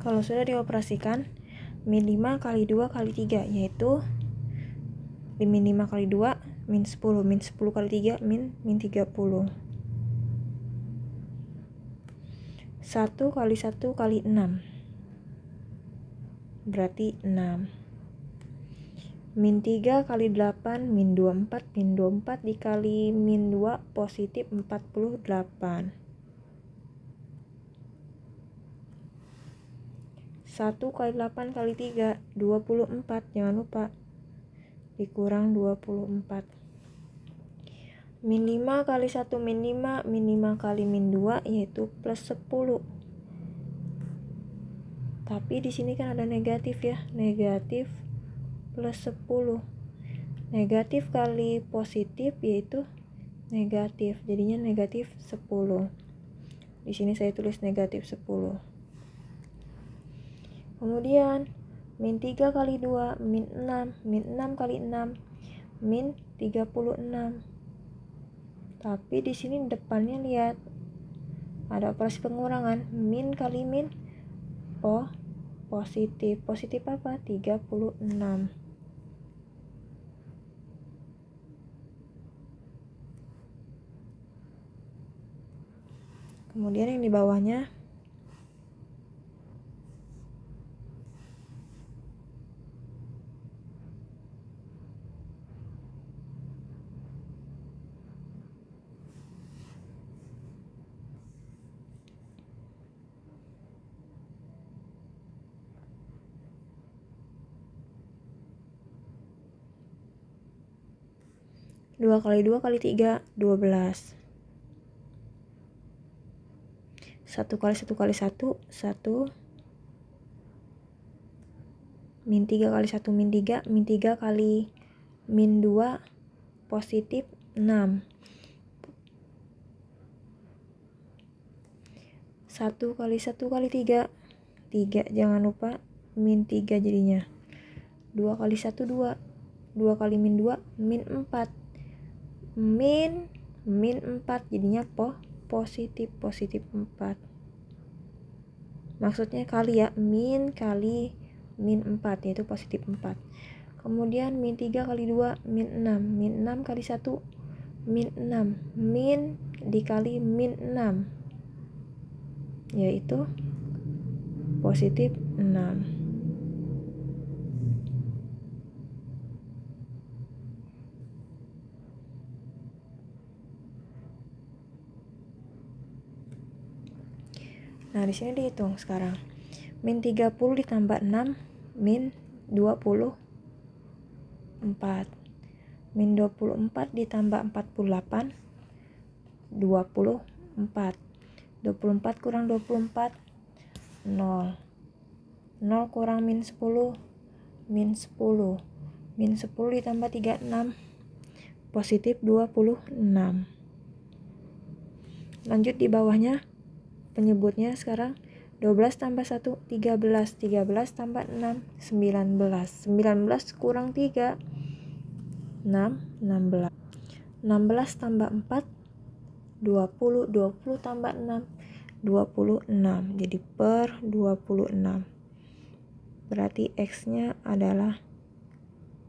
S1: Kalau sudah dioperasikan, min 5 kali 2 kali 3, yaitu min 5 kali 2 min 10, min 10 kali 3 min 30. 1 kali 1 kali 6 berarti 6. Min 3 kali 8 min 24, min 24 dikali min 2 positif 48. 1 kali 8 kali 3 24, jangan lupa dikurang 24. Min 5 kali 1 min 5, min 5 kali min 2 yaitu plus 10. Tapi di sini kan ada negatif ya, negatif plus 10. Negatif kali positif yaitu negatif, jadinya negatif 10. Di sini saya tulis negatif 10. Kemudian min 3 kali 2 min 6, min 6 kali 6 min 36. Tapi di sini depannya lihat ada operasi pengurangan, min kali min positif. Positif apa? 36. Kemudian yang di bawahnya 2 kali 2 kali 3, 12. 1 kali 1 kali 1, 1. Min 3 kali 1 min 3, min 3 kali min 2, positif 6. 1 kali 1 kali 3, 3, jangan lupa min 3 jadinya. 2 kali 1, 2. 2 kali min 2, min 4. Min 4 jadinya positif 4. Maksudnya kali ya, min kali min 4 yaitu positif 4. Kemudian min 3 kali 2 min 6, min 6 kali 1 min 6, min dikali min 6 yaitu positif 6. Nah, di sini dihitung sekarang. Min 30 ditambah 6, min 24. Min 24 ditambah 48, 24. 24 kurang 24, 0. 0 kurang min 10, min 10. Min 10 ditambah 36, positif 26. Lanjut di bawahnya. Penyebutnya sekarang 12 tambah 1, 13. 13 tambah 6, 19. 19 kurang 3, 16. 16 tambah 4, 20. 20 tambah 6, 26. Jadi per 26. Berarti X-nya adalah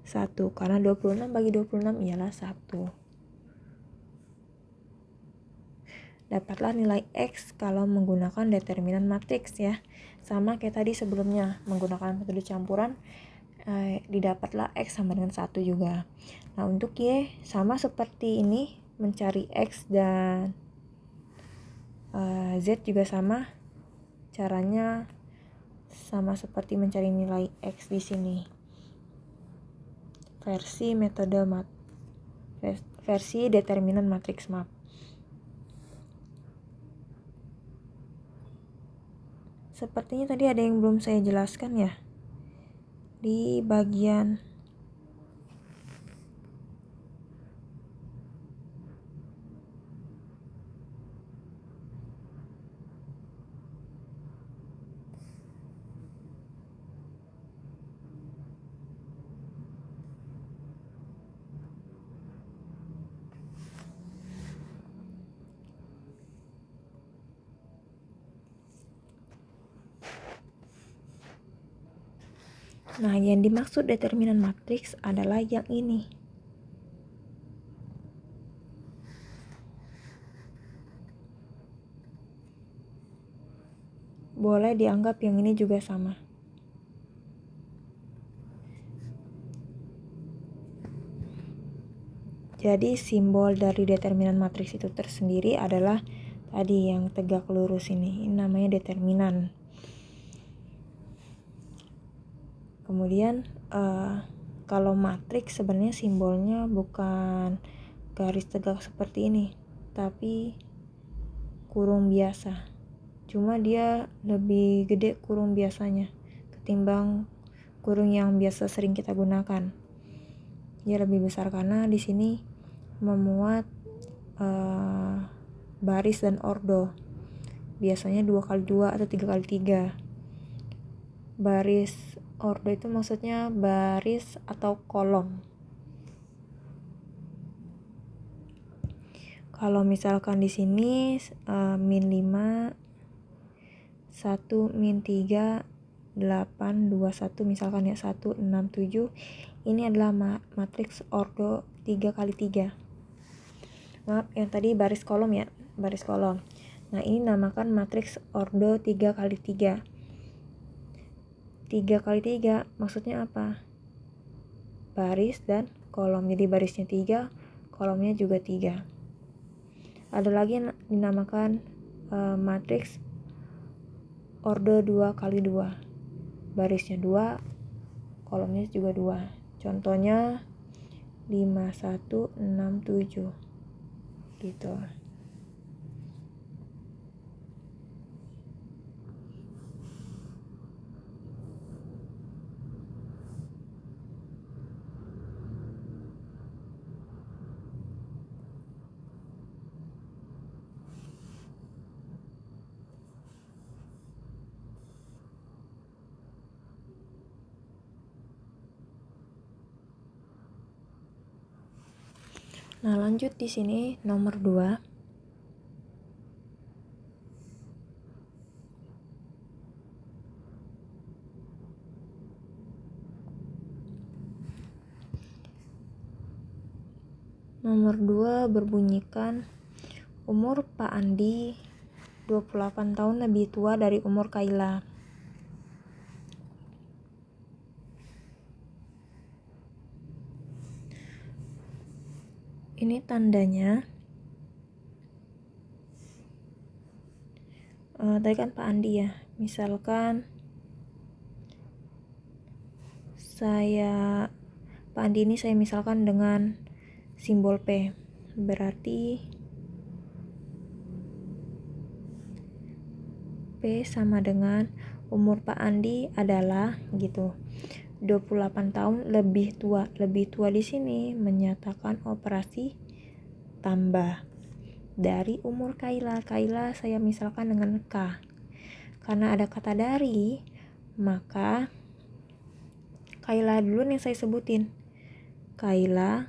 S1: 1. Karena 26 bagi 26 ialah 1. Dapatlah nilai X kalau menggunakan determinan matriks ya. Sama kayak tadi sebelumnya, menggunakan metode campuran didapatlah X sama dengan 1 juga. Nah, untuk Y sama seperti ini, mencari X dan Z juga sama. Caranya sama seperti mencari nilai X di sini. Versi determinan matriks map. Sepertinya tadi ada yang belum saya jelaskan ya. Di bagian Nah, yang dimaksud determinan matriks adalah yang ini. Boleh dianggap yang ini juga sama. Jadi simbol dari determinan matriks itu tersendiri adalah tadi yang tegak lurus ini namanya determinan. Kemudian Kalau matriks sebenarnya simbolnya bukan garis tegak seperti ini, tapi kurung biasa. Cuma dia lebih gede kurung biasanya ketimbang kurung yang biasa sering kita gunakan. Dia lebih besar karena di sini memuat baris dan ordo. Biasanya 2x2 atau 3x3. Baris ordo itu maksudnya baris atau kolom. Kalau misalkan di sini min 5, 1, min 3, 8, 2, 1 misalkan ya 1, 6, 7. Ini adalah matriks ordo 3x3. Maaf, yang tadi baris kolom ya, baris kolom. Nah, ini namakan matriks ordo 3x3. 3x3 maksudnya apa? Baris dan kolom. Jadi barisnya 3, kolomnya juga 3. Ada lagi yang dinamakan matriks ordo 2x2. Barisnya 2, kolomnya juga 2. Contohnya 5, 1, 6, 7. Gitu. Nah, lanjut di sini nomor 2. Nomor 2 berbunyikan umur Pak Andi 28 tahun lebih tua dari umur Kaila. Ini tandanya tadi kan Pak Andi ya. Misalkan Pak Andi ini saya misalkan dengan simbol P. Berarti P sama dengan umur Pak Andi adalah gitu. 28 tahun lebih tua. Lebih tua di sini menyatakan operasi tambah dari umur Kaila. Kaila saya misalkan dengan K. Karena ada kata dari, maka Kaila dulu yang saya sebutin. Kaila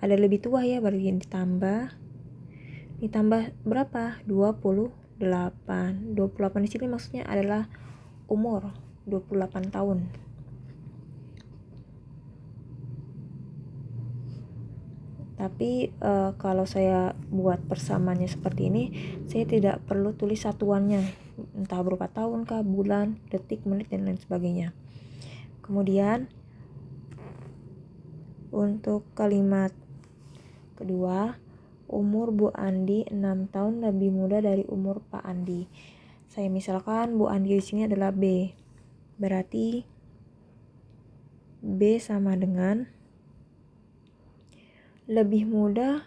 S1: ada lebih tua ya, berarti ditambah berapa? 28. 28 di sini maksudnya adalah umur 28 tahun. Tapi kalau saya buat persamaannya seperti ini, saya tidak perlu tulis satuannya, entah berapa tahun kah, bulan, detik, menit, dan lain sebagainya. Kemudian untuk kalimat kedua, umur Bu Andi 6 tahun lebih muda dari umur Pak Andi. Saya misalkan Bu Andi di sini adalah B. Berarti B sama dengan lebih muda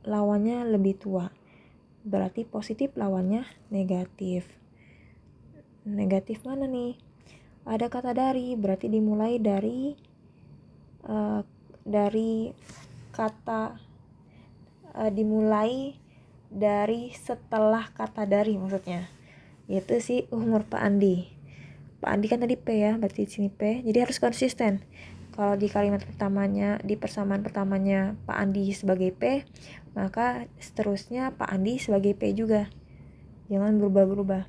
S1: lawannya lebih tua. Berarti positif lawannya negatif. Negatif mana nih? Ada kata dari, berarti dimulai dari kata dimulai dari setelah kata dari maksudnya. Yaitu si umur Pak Andi. Pak Andi kan tadi P ya, berarti di sini P. Jadi harus konsisten. Kalau di kalimat pertamanya, di persamaan pertamanya Pak Andi sebagai P, maka seterusnya Pak Andi sebagai P juga. Jangan berubah-berubah.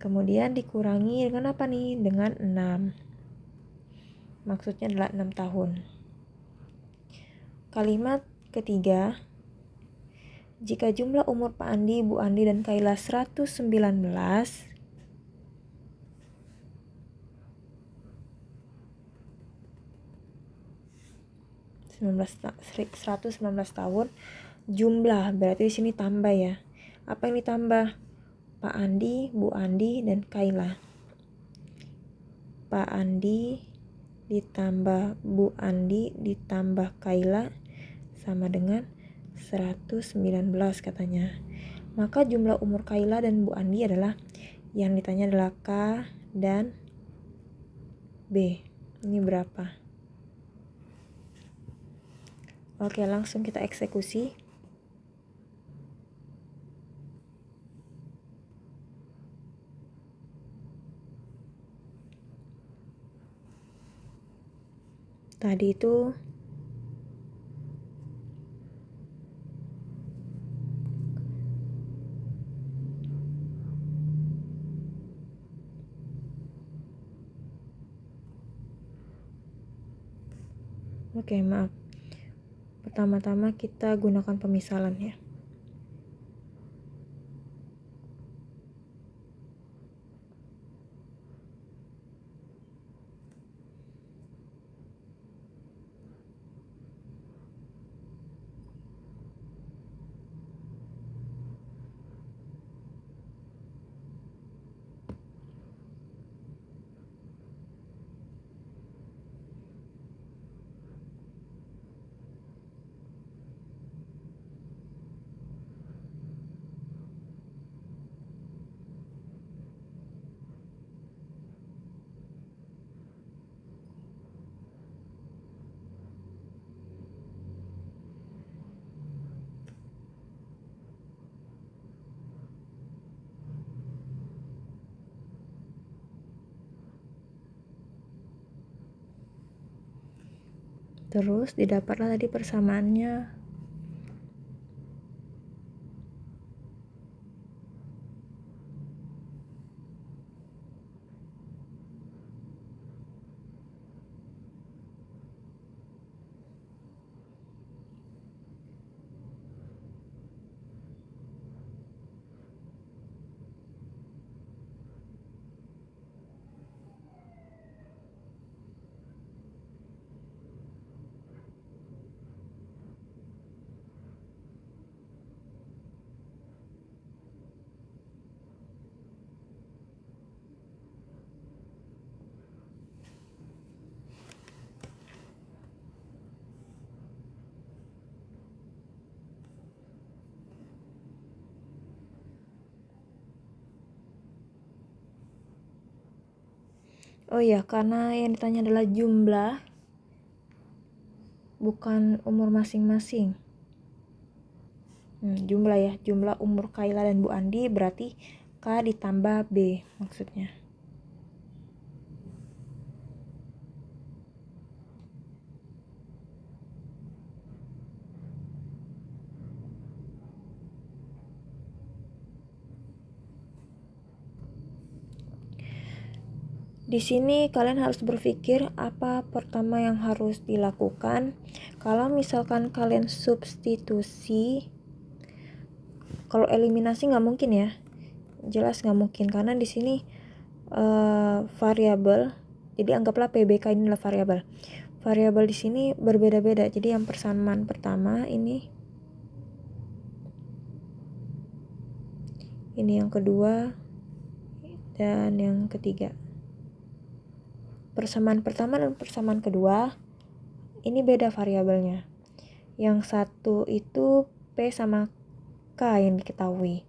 S1: Kemudian dikurangi dengan apa nih? Dengan 6. Maksudnya adalah 6 tahun. Kalimat ketiga, jika jumlah umur Pak Andi, Bu Andi, dan Kaila 119, 119 tahun, jumlah berarti di sini tambah ya. Apa yang ditambah? Pak Andi, Bu Andi, dan Kaila. Pak Andi ditambah Bu Andi ditambah Kaila sama dengan 119 katanya. Maka jumlah umur Kaila dan Bu Andi adalah, yang ditanya adalah K dan B. Ini berapa? Oke, langsung kita eksekusi. Tadi itu oke, maaf. Pertama-tama kita gunakan pemisalan ya. Terus didapatlah tadi persamaannya. Oh iya, karena yang ditanya adalah jumlah, bukan umur masing-masing. Jumlah ya, jumlah umur Kaila dan Bu Andi berarti K ditambah B maksudnya. Di sini kalian harus berpikir apa pertama yang harus dilakukan. Kalau misalkan kalian substitusi, kalau eliminasi nggak mungkin ya, jelas nggak mungkin karena di sini variabel. Jadi anggaplah PBK ini adalah variabel. Variabel di sini berbeda-beda. Jadi yang persamaan pertama ini yang kedua, dan yang ketiga. Persamaan pertama dan persamaan kedua ini beda variabelnya. Yang satu itu P sama K yang diketahui.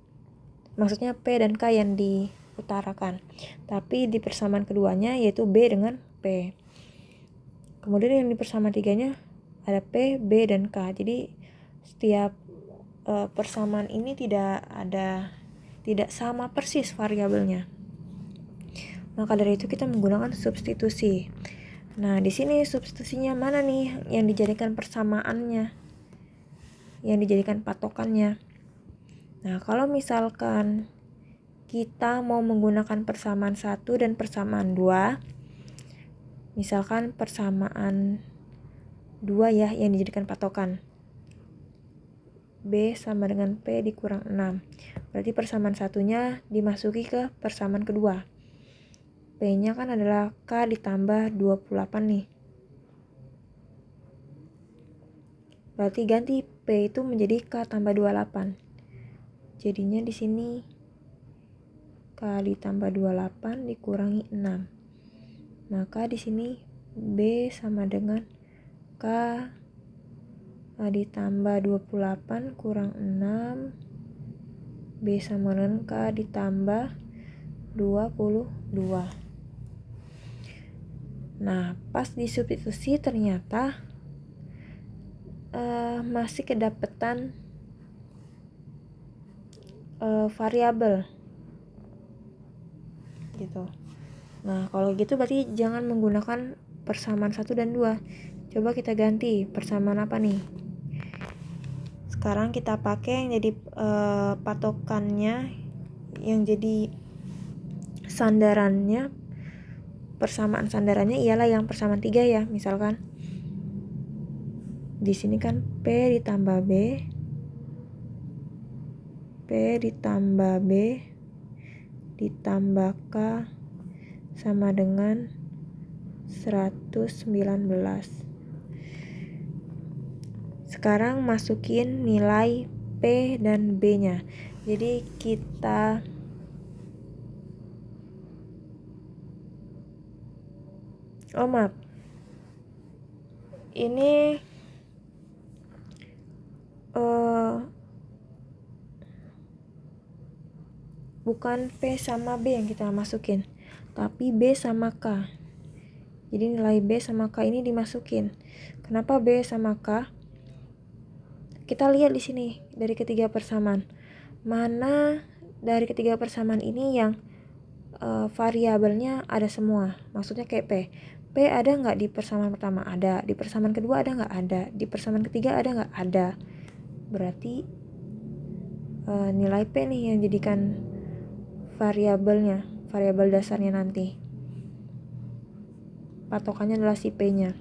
S1: Maksudnya P dan K yang diutarakan. Tapi di persamaan keduanya yaitu B dengan P. Kemudian yang di persamaan tiganya ada P, B, dan K. Jadi setiap persamaan ini tidak sama persis variabelnya. Maka dari itu kita menggunakan substitusi. Nah, di sini substitusinya mana nih yang dijadikan persamaannya, yang dijadikan patokannya. Nah, kalau misalkan kita mau menggunakan persamaan 1 dan persamaan 2, misalkan persamaan 2 ya yang dijadikan patokan. B sama dengan P dikurang 6. Berarti persamaan satunya dimasuki ke persamaan kedua. P-nya kan adalah K ditambah 28 nih. Berarti ganti P itu menjadi K tambah 28. Jadinya di sini K ditambah 28 dikurangi 6. Maka di sini B sama dengan K ditambah 28 kurang 6, B sama dengan K ditambah 22. Nah, pas disubstitusi ternyata masih kedapetan variabel gitu. Nah, kalau gitu berarti jangan menggunakan persamaan 1 dan 2. Coba kita ganti persamaan apa nih? Sekarang kita pakai yang jadi patokannya, yang jadi sandarannya, persamaan sandarannya ialah yang persamaan 3 ya. Misalkan di sini kan P ditambah B, P ditambah B ditambah K sama dengan 119. Sekarang masukin nilai P dan B nya. Jadi kita ini bukan P sama B yang kita masukin, tapi B sama K. Jadi nilai B sama K ini dimasukin. Kenapa B sama K? Kita lihat di sini dari ketiga persamaan. Mana dari ketiga persamaan ini yang variabelnya ada semua? Maksudnya kayak P. P ada nggak di persamaan pertama? Ada. Di persamaan kedua ada nggak? Ada. Di persamaan ketiga ada nggak? Ada. Berarti nilai P nih yang jadikan variabelnya, variabel dasarnya nanti. Patokannya adalah si P-nya.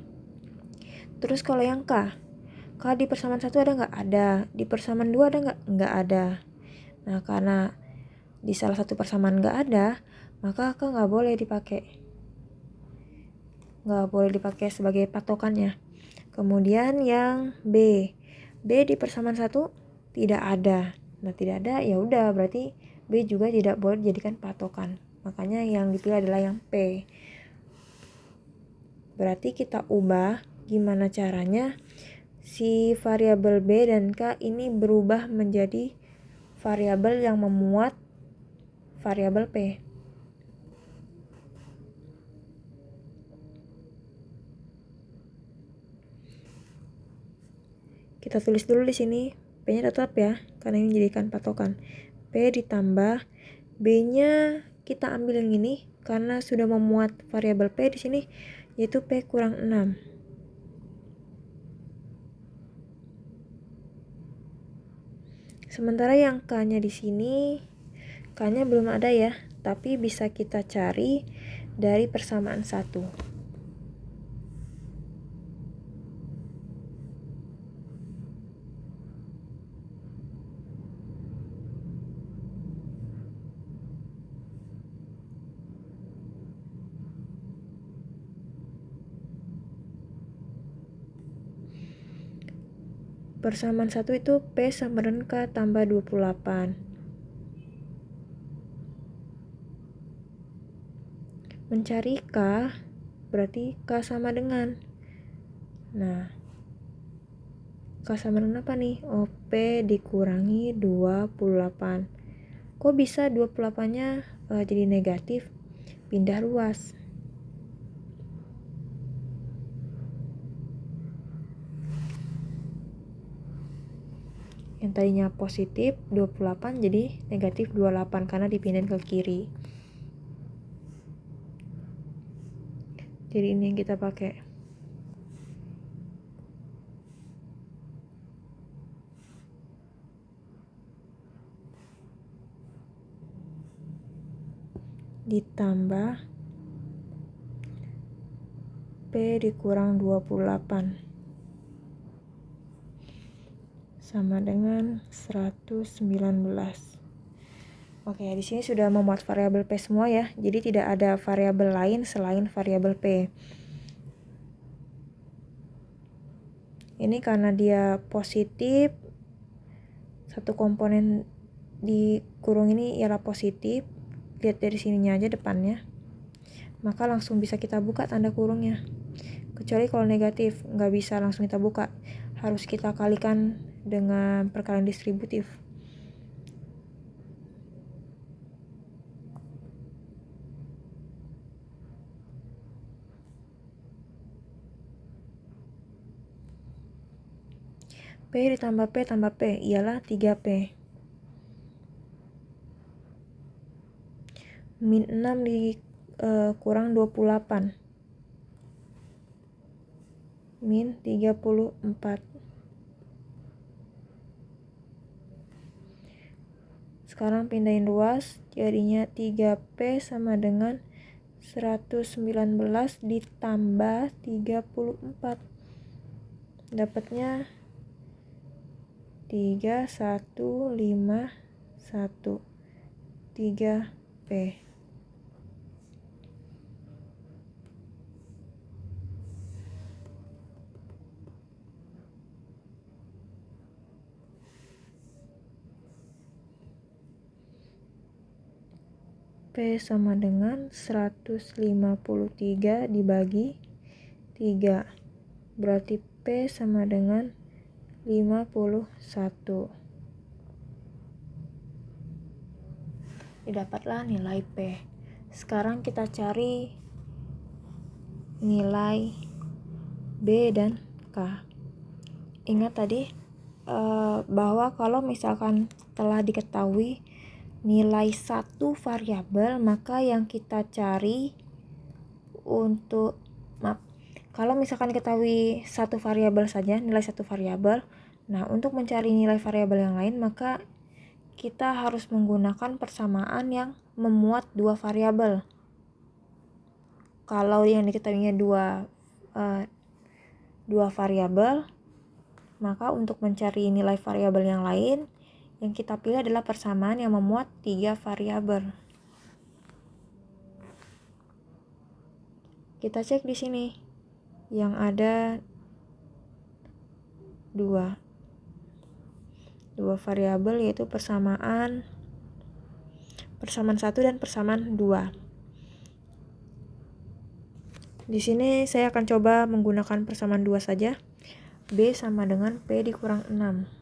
S1: Terus kalau yang K di persamaan 1 ada nggak? Ada. Di persamaan 2 ada nggak? Nggak ada. Nah, karena di salah satu persamaan nggak ada, maka K nggak boleh dipakai. Nggak boleh dipakai sebagai patokannya. Kemudian yang B. B di persamaan 1 tidak ada. Nah, tidak ada, ya udah berarti B juga tidak boleh dijadikan patokan. Makanya yang dipilih adalah yang P. Berarti kita ubah gimana caranya si variabel B dan K ini berubah menjadi variabel yang memuat variabel P. Kita tulis dulu di sini, P-nya tetap ya, karena ini dijadikan patokan. P ditambah B-nya kita ambil yang ini karena sudah memuat variabel P di sini, yaitu P kurang 6. Sementara yang K-nya di sini, K-nya belum ada ya, tapi bisa kita cari dari persamaan 1. Persamaan 1 itu P sama dengan K tambah 28. Mencari K berarti K sama dengan. Nah, K sama dengan apa nih? Oh, P dikurangi 28. Kok bisa 28-nya jadi negatif? Pindah ruas. Yang tadinya positif 28 jadi negatif 28 karena dipindahin ke kiri. Jadi ini yang kita pakai. Ditambah P dikurang 28 sama dengan 119. Oke, di sini sudah memuat variabel P semua ya. Jadi tidak ada variabel lain selain variabel P. Ini karena dia positif, satu komponen di kurung ini ialah positif. Lihat dari sininya aja depannya. maka langsung bisa kita buka tanda kurungnya. Kecuali kalau negatif, nggak bisa langsung kita buka, harus kita kalikan dengan perkalian distributif. P ditambah P tambah P ialah 3P. Min 6 kurang 28. Min 34. Sekarang pindahin ruas, jadinya 3P sama dengan 119 ditambah 34. Dapatnya 3151 3P. P sama dengan 153 dibagi 3. Berarti P sama dengan 51. Didapatlah nilai P. Sekarang kita cari nilai B dan K. Ingat tadi bahwa kalau misalkan telah diketahui nilai satu variabel, maka yang kita cari kalau misalkan diketahui satu variabel saja, nilai satu variabel, nah untuk mencari nilai variabel yang lain, maka kita harus menggunakan persamaan yang memuat dua variabel. Kalau yang diketahuinya dua variabel, maka untuk mencari nilai variabel yang lain, yang kita pilih adalah persamaan yang memuat 3 variabel. Kita cek di sini. Yang ada dua variabel, yaitu persamaan 1 dan persamaan 2. Di sini saya akan coba menggunakan persamaan 2 saja. B sama dengan P dikurang 6.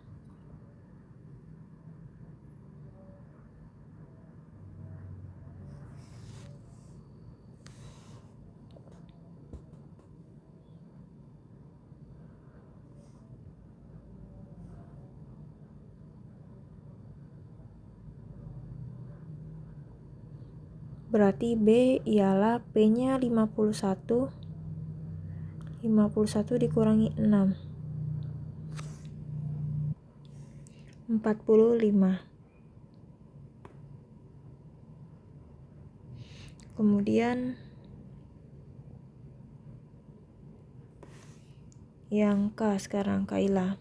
S1: Berarti B ialah P-nya 51. 51 dikurangi 6. 45. Kemudian yang K sekarang, Kaila.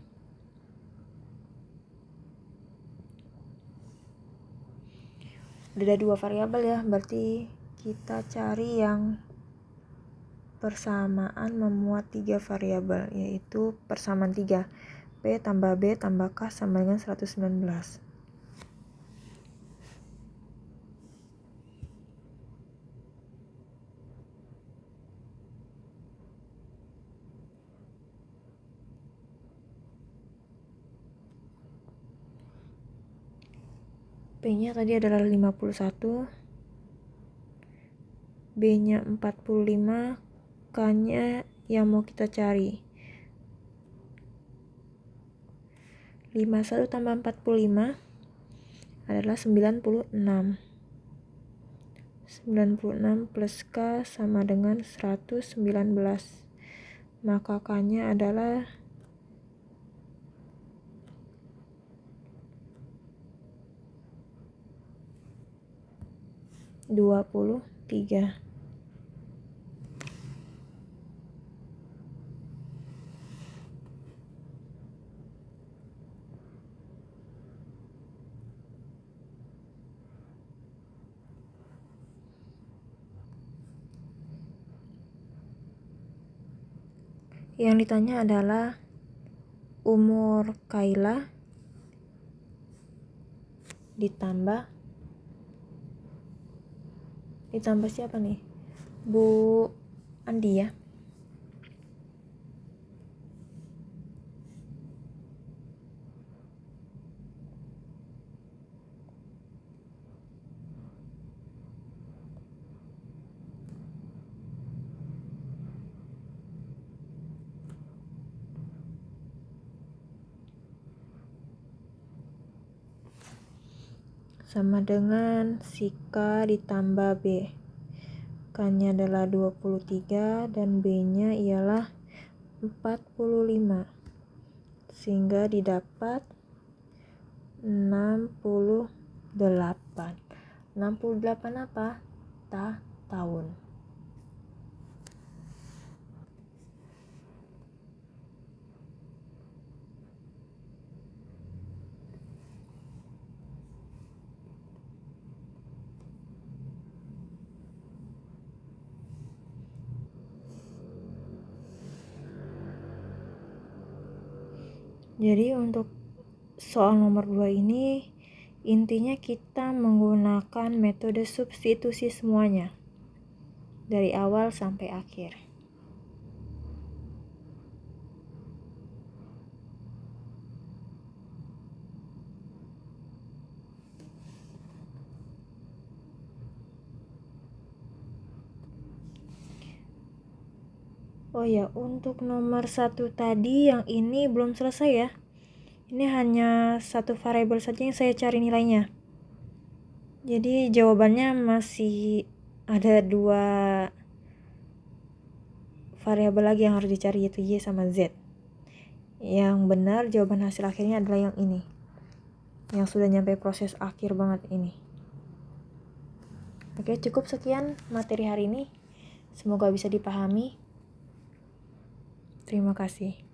S1: Ada 2 variabel ya, berarti kita cari yang persamaan memuat 3 variabel, yaitu persamaan 3. P tambah B tambah K sama dengan 119. P-nya tadi adalah 51, B-nya 45, K-nya yang mau kita cari. 51 tambah 45 adalah 96. 96 plus K sama dengan 119. Maka K-nya adalah 23. Yang ditanya adalah umur Kaila ditambah siapa nih? Bu Andi ya. Sama dengan si K ditambah B. K-nya adalah 23 dan B-nya ialah 45. Sehingga didapat 68. 68 apa? Tahun. Jadi untuk soal nomor 2 ini intinya kita menggunakan metode substitusi semuanya dari awal sampai akhir. Oh ya, untuk nomor 1 tadi yang ini belum selesai ya. Ini hanya satu variabel saja yang saya cari nilainya. Jadi jawabannya masih ada 2 variabel lagi yang harus dicari, yaitu Y sama Z. Yang benar jawaban hasil akhirnya adalah yang ini. Yang sudah nyampe proses akhir banget ini. Oke, cukup sekian materi hari ini. Semoga bisa dipahami. Terima kasih.